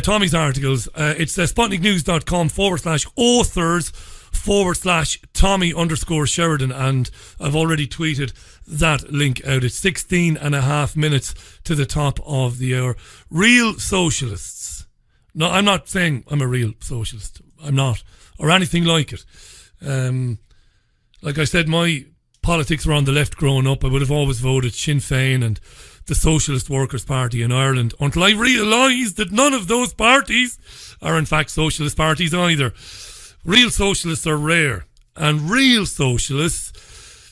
Tommy's articles. It's SputnikNews.com/authors/Tommy_Sheridan, and I've already tweeted that link out. It's 16 and a half minutes to the top of the hour. Real socialists. No, I'm not saying I'm a real socialist. I'm not. Or anything like it. Like I said, my politics were on the left growing up. I would have always voted Sinn Féin and the Socialist Workers' Party in Ireland, until I realised that none of those parties are in fact socialist parties either. Real socialists are rare, and real socialists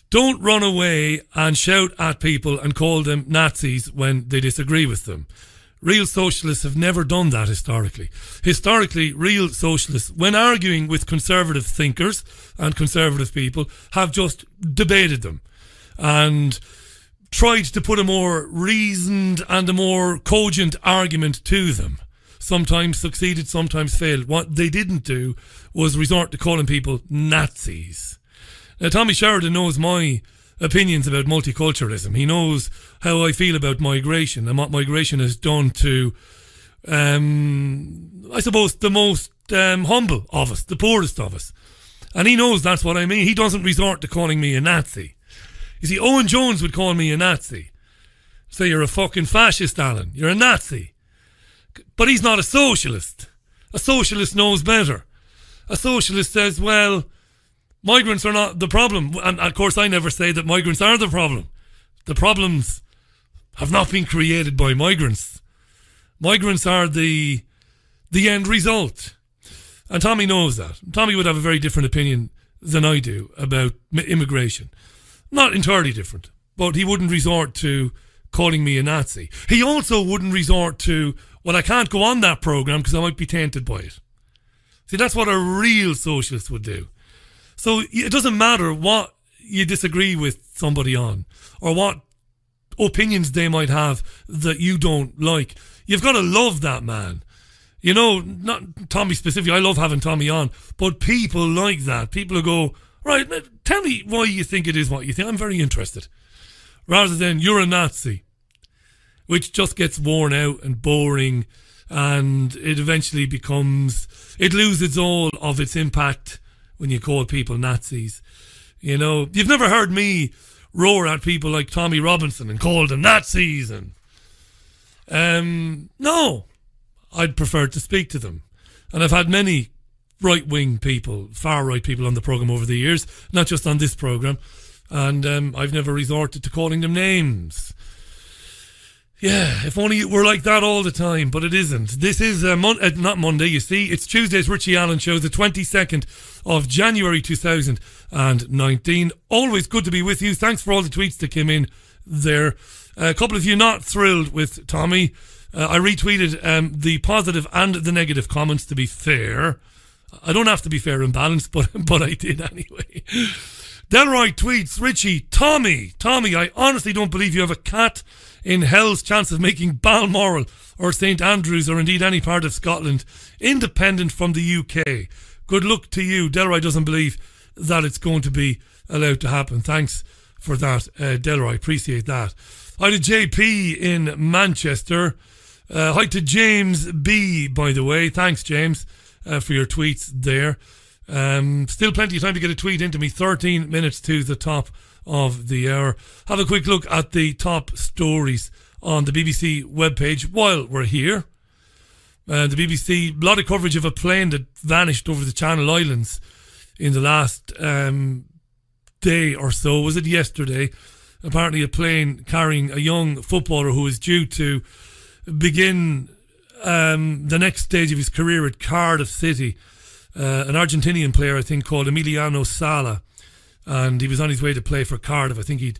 don't run away and shout at people and call them Nazis when they disagree with them. Real socialists have never done that historically. Historically, real socialists, when arguing with conservative thinkers and conservative people, have just debated them and tried to put a more reasoned and a more cogent argument to them. Sometimes succeeded, sometimes failed. What they didn't do was resort to calling people Nazis. Now, Tommy Sheridan knows my opinions about multiculturalism. He knows how I feel about migration and what migration has done to, I suppose, the most humble of us, the poorest of us. And he knows that's what I mean. He doesn't resort to calling me a Nazi. You see, Owen Jones would call me a Nazi. Say, you're a fucking fascist, Alan. You're a Nazi. But he's not a socialist. A socialist knows better. A socialist says, well, migrants are not the problem. And of course, I never say that migrants are the problem. The problems have not been created by migrants. Migrants are the end result. And Tommy knows that. Tommy would have a very different opinion than I do about immigration. Not entirely different, but he wouldn't resort to calling me a Nazi. He also wouldn't resort to, well, I can't go on that programme because I might be tainted by it. See, that's what a real socialist would do. So it doesn't matter what you disagree with somebody on, or what opinions they might have that you don't like. You've got to love that man. You know, not Tommy specifically. I love having Tommy on, but people like that. People who go, right, tell me why you think it is what you think. I'm very interested. Rather than, you're a Nazi, which just gets worn out and boring, and it eventually becomes, it loses all of its impact when you call people Nazis. You know, you've never heard me roar at people like Tommy Robinson and call them Nazis, and no, I'd prefer to speak to them. And I've had many right-wing people, far-right people on the programme over the years, not just on this programme, and I've never resorted to calling them names. Yeah, if only it were like that all the time, but it isn't. This is not Monday, you see. It's Tuesday's Richie Allen Show, the 22nd of January 2019. Always good to be with you. Thanks for all the tweets that came in there. A couple of you not thrilled with Tommy. I retweeted the positive and the negative comments, to be fair. I don't have to be fair and balanced, but I did anyway. Delroy tweets, Richie, Tommy, I honestly don't believe you have a cat in hell's chance of making Balmoral or St Andrews or indeed any part of Scotland independent from the UK. Good luck to you. Delroy doesn't believe that it's going to be allowed to happen. Thanks for that, Delroy. Appreciate that. Hi to JP in Manchester. Hi to James B, by the way. Thanks, James, for your tweets there. Still plenty of time to get a tweet into me. 13 minutes to the top of the hour. Have a quick look at the top stories on the BBC webpage while we're here. The BBC, a lot of coverage of a plane that vanished over the Channel Islands in the last day or so. Was it yesterday? Apparently a plane carrying a young footballer who is due to begin the next stage of his career at Cardiff City. An Argentinian player, I think, called Emiliano Sala, and he was on his way to play for Cardiff. I think he'd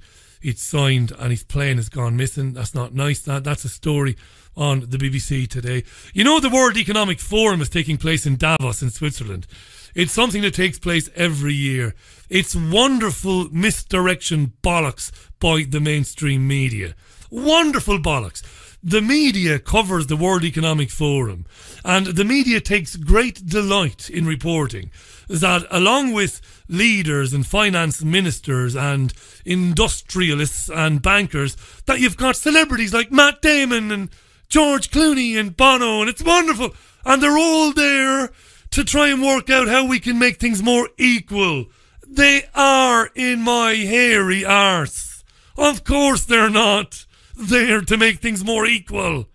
signed, and his plane has gone missing. That's not nice. That's a story on the BBC today. You know, the World Economic Forum is taking place in Davos in Switzerland. It's something that takes place every year. It's wonderful misdirection bollocks by the mainstream media. Wonderful bollocks. The media covers the World Economic Forum, and the media takes great delight in reporting that, along with leaders and finance ministers and industrialists and bankers, that you've got celebrities like Matt Damon and George Clooney and Bono, and it's wonderful. And they're all there to try and work out how we can make things more equal. They are in my hairy arse. Of course they're not there to make things more equal.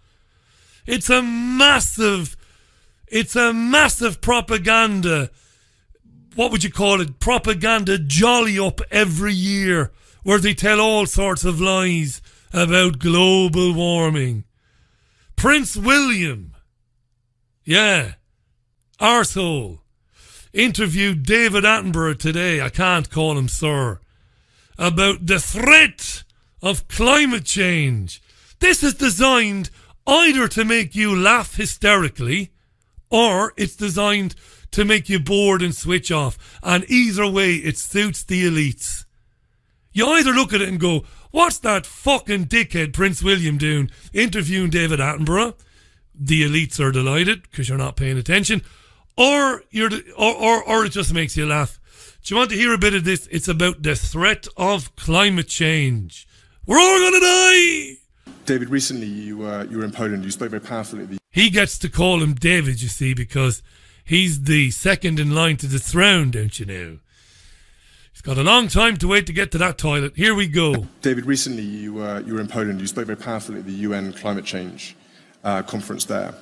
It's a massive propaganda, what would you call it, propaganda jolly up every year, where they tell all sorts of lies about global warming. Prince William, yeah, arsehole, interviewed David Attenborough today, I can't call him sir, about the threat of climate change. This is designed either to make you laugh hysterically, or it's designed to make you bored and switch off. And either way, it suits the elites. You either look at it and go, what's that fucking dickhead Prince William doing interviewing David Attenborough? The elites are delighted because you're not paying attention. Or it just makes you laugh. Do you want to hear a bit of this? It's about the threat of climate change. We're all going to die! David, recently you were in Poland. You spoke very powerfully at the... He gets to call him David, you see, because he's the second in line to the throne, don't you know? He's got a long time to wait to get to that toilet. Here we go. David, recently you were in Poland. You spoke very powerfully at the UN climate change conference there.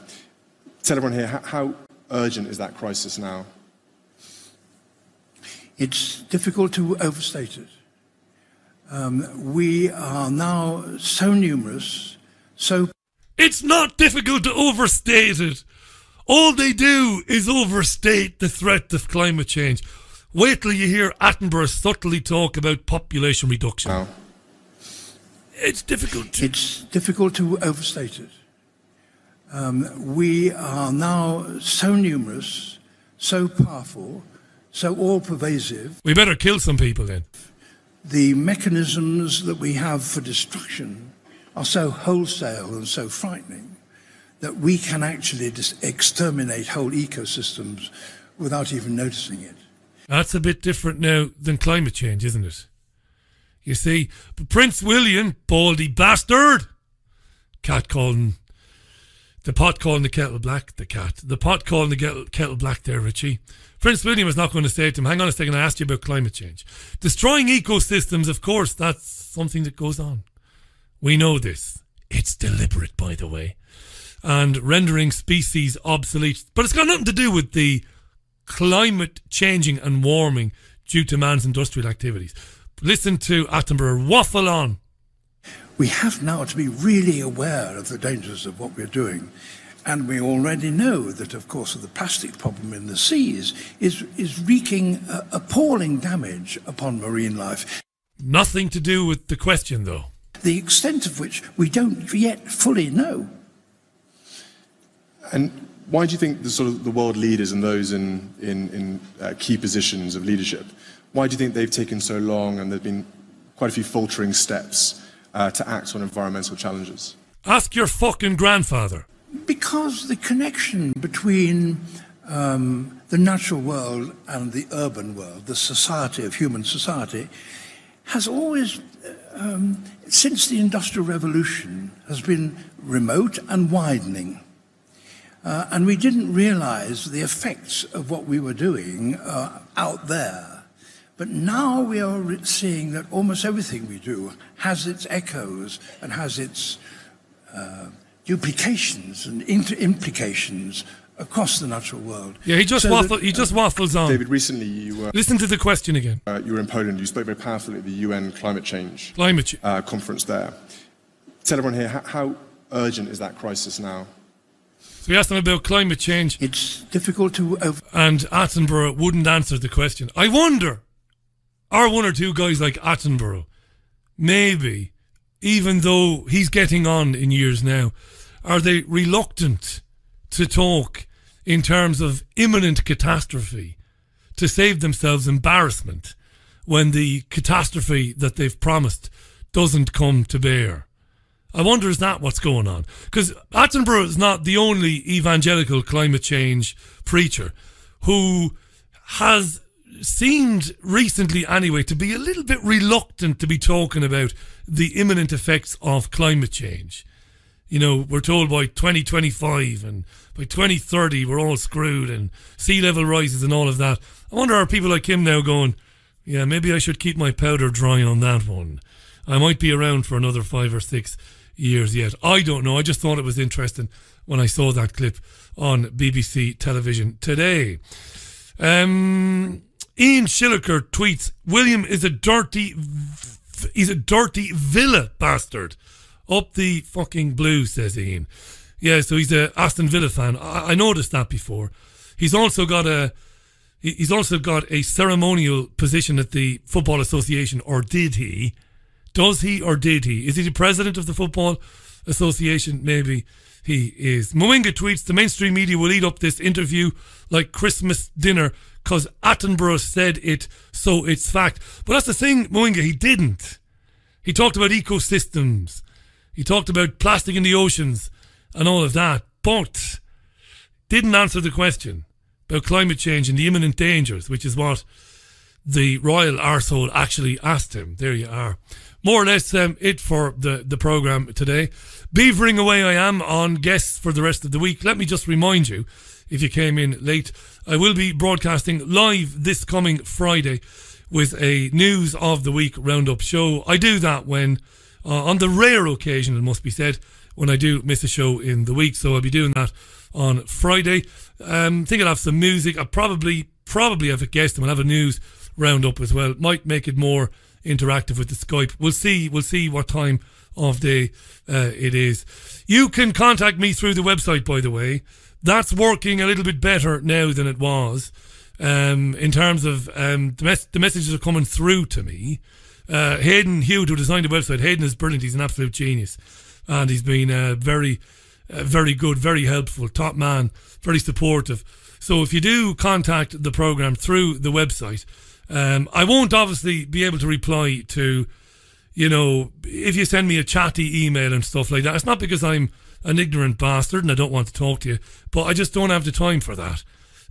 Tell everyone here, how urgent is that crisis now? It's difficult to overstate it. We are now so numerous, so... It's not difficult to overstate it. All they do is overstate the threat of climate change. Wait till you hear Attenborough subtly talk about population reduction. No. It's difficult. It's difficult to overstate it. We are now so numerous, so powerful, so all-pervasive. We better kill some people then. the mechanisms that we have for destruction are so wholesale and so frightening that we can actually exterminate whole ecosystems without even noticing it. That's a bit different now than climate change, isn't it? You see, but Prince William, baldy bastard, cat calling, the pot calling the kettle black, the pot calling the kettle black there, Richie. Prince William is not going to say to him, hang on a second, I asked you about climate change. Destroying ecosystems, of course, that's something that goes on. We know this. It's deliberate, by the way. And rendering species obsolete. But it's got nothing to do with the climate changing and warming due to man's industrial activities. Listen to Attenborough waffle on. We have now to be really aware of the dangers of what we're doing. And we already know that, of course, the plastic problem in the seas is wreaking appalling damage upon marine life. Nothing to do with the question, though. The extent of which we don't yet fully know. And why do you think the world leaders and those in key positions of leadership, why do you think they've taken so long and there have been quite a few faltering steps to act on environmental challenges? Ask your fucking grandfather. Because the connection between the natural world and the urban world, the society of human society, has always, since the Industrial Revolution, has been remote and widening. And we didn't realize the effects of what we were doing out there. But now we are seeing that almost everything we do has its echoes and has its duplications and implications across the natural world. Yeah, he just waffles on. David, recently you listen to the question again. You were in Poland. You spoke very powerfully at the UN climate change conference there. Tell everyone here, how urgent is that crisis now? So we asked him about climate change. It's difficult to... And Attenborough wouldn't answer the question. I wonder, are one or two guys like Attenborough, maybe, even though he's getting on in years now, are they reluctant to talk in terms of imminent catastrophe to save themselves embarrassment when the catastrophe that they've promised doesn't come to bear? I wonder, is that what's going on? Because Attenborough is not the only evangelical climate change preacher who has seemed recently anyway to be a little bit reluctant to be talking about the imminent effects of climate change. You know, we're told by 2025 and by 2030 we're all screwed and sea level rises and all of that. I wonder, are people like him now going, yeah, maybe I should keep my powder dry on that one. I might be around for another 5 or 6 years yet. I don't know. I just thought it was interesting when I saw that clip on BBC television today. Ian Schilliker tweets, William is a dirty Villa bastard. Up the fucking blue, says Ian. Yeah, so he's a Aston Villa fan. I noticed that before. He's also got a ceremonial position at the Football Association, or did he? Does he or did he? Is he the president of the Football Association? Maybe he is. Mwinga tweets, the mainstream media will eat up this interview like Christmas dinner because Attenborough said it, so it's fact. But that's the thing, Mwinga, he didn't. He talked about ecosystems. He talked about plastic in the oceans and all of that, but didn't answer the question about climate change and the imminent dangers, which is what the royal arsehole actually asked him. There you are. More or less it for the programme today. Beavering away I am on guests for the rest of the week. Let me just remind you, if you came in late, I will be broadcasting live this coming Friday with a News of the Week roundup show. I do that when, on the rare occasion, it must be said, when I do miss a show in the week. So I'll be doing that on Friday. Think I'll have some music. I'll probably have a guest and we'll have a news roundup as well. Might make it more interactive with the Skype. We'll see what time of day it is. You can contact me through the website, by the way. That's working a little bit better now than it was. In terms of the messages are coming through to me. Hayden Hewitt, who designed the website, Hayden is brilliant. He's an absolute genius, and he's been very good, very helpful, top man, very supportive. So if you do contact the programme through the website, I won't obviously be able to reply to, you know, if you send me a chatty email and stuff like that. It's not because I'm an ignorant bastard and I don't want to talk to you, but I just don't have the time for that.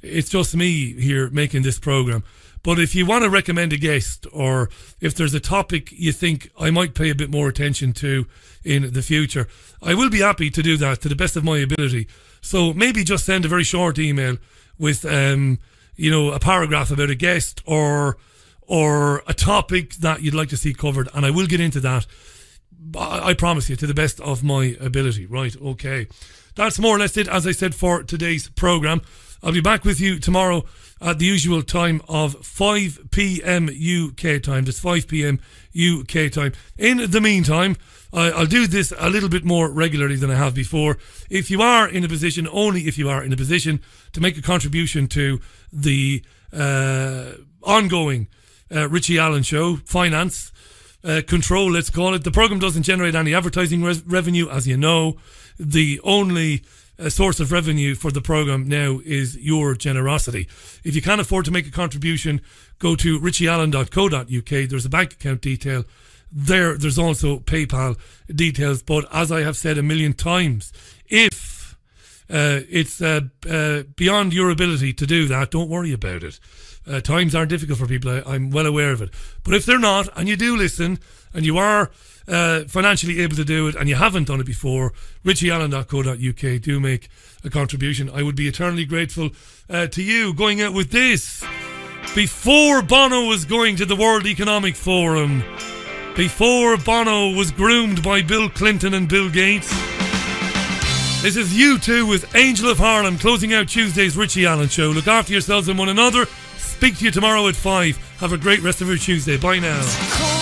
It's just me here making this program. But if you want to recommend a guest, or if there's a topic you think I might pay a bit more attention to in the future, I will be happy to do that to the best of my ability. So maybe just send a very short email with, you know, a paragraph about a guest or a topic that you'd like to see covered, and I will get into that. I promise you, to the best of my ability. Right, okay. That's more or less it, as I said, for today's programme. I'll be back with you tomorrow at the usual time of 5 p.m. UK time. That's 5 p.m. UK time. In the meantime, I'll do this a little bit more regularly than I have before. If you are in a position, only if you are in a position to make a contribution to the ongoing Richie Allen show, finance, control, let's call it. The programme doesn't generate any advertising revenue, as you know. The only source of revenue for the programme now is your generosity. If you can't afford to make a contribution, go to richieallen.co.uk. There's a bank account detail there. There's also PayPal details. But as I have said a million times, if it's beyond your ability to do that, don't worry about it. Times are difficult for people. I'm well aware of it. But if they're not, and you do listen, and you are financially able to do it, and you haven't done it before, richieallen.co.uk, do make a contribution. I would be eternally grateful to you. Going out with this, before Bono was going to the World Economic Forum, before Bono was groomed by Bill Clinton and Bill Gates, this is U2 with Angel of Harlem, closing out Tuesday's Richie Allen show. Look after yourselves and one another. Speak to you tomorrow at 5. Have a great rest of your Tuesday. Bye now.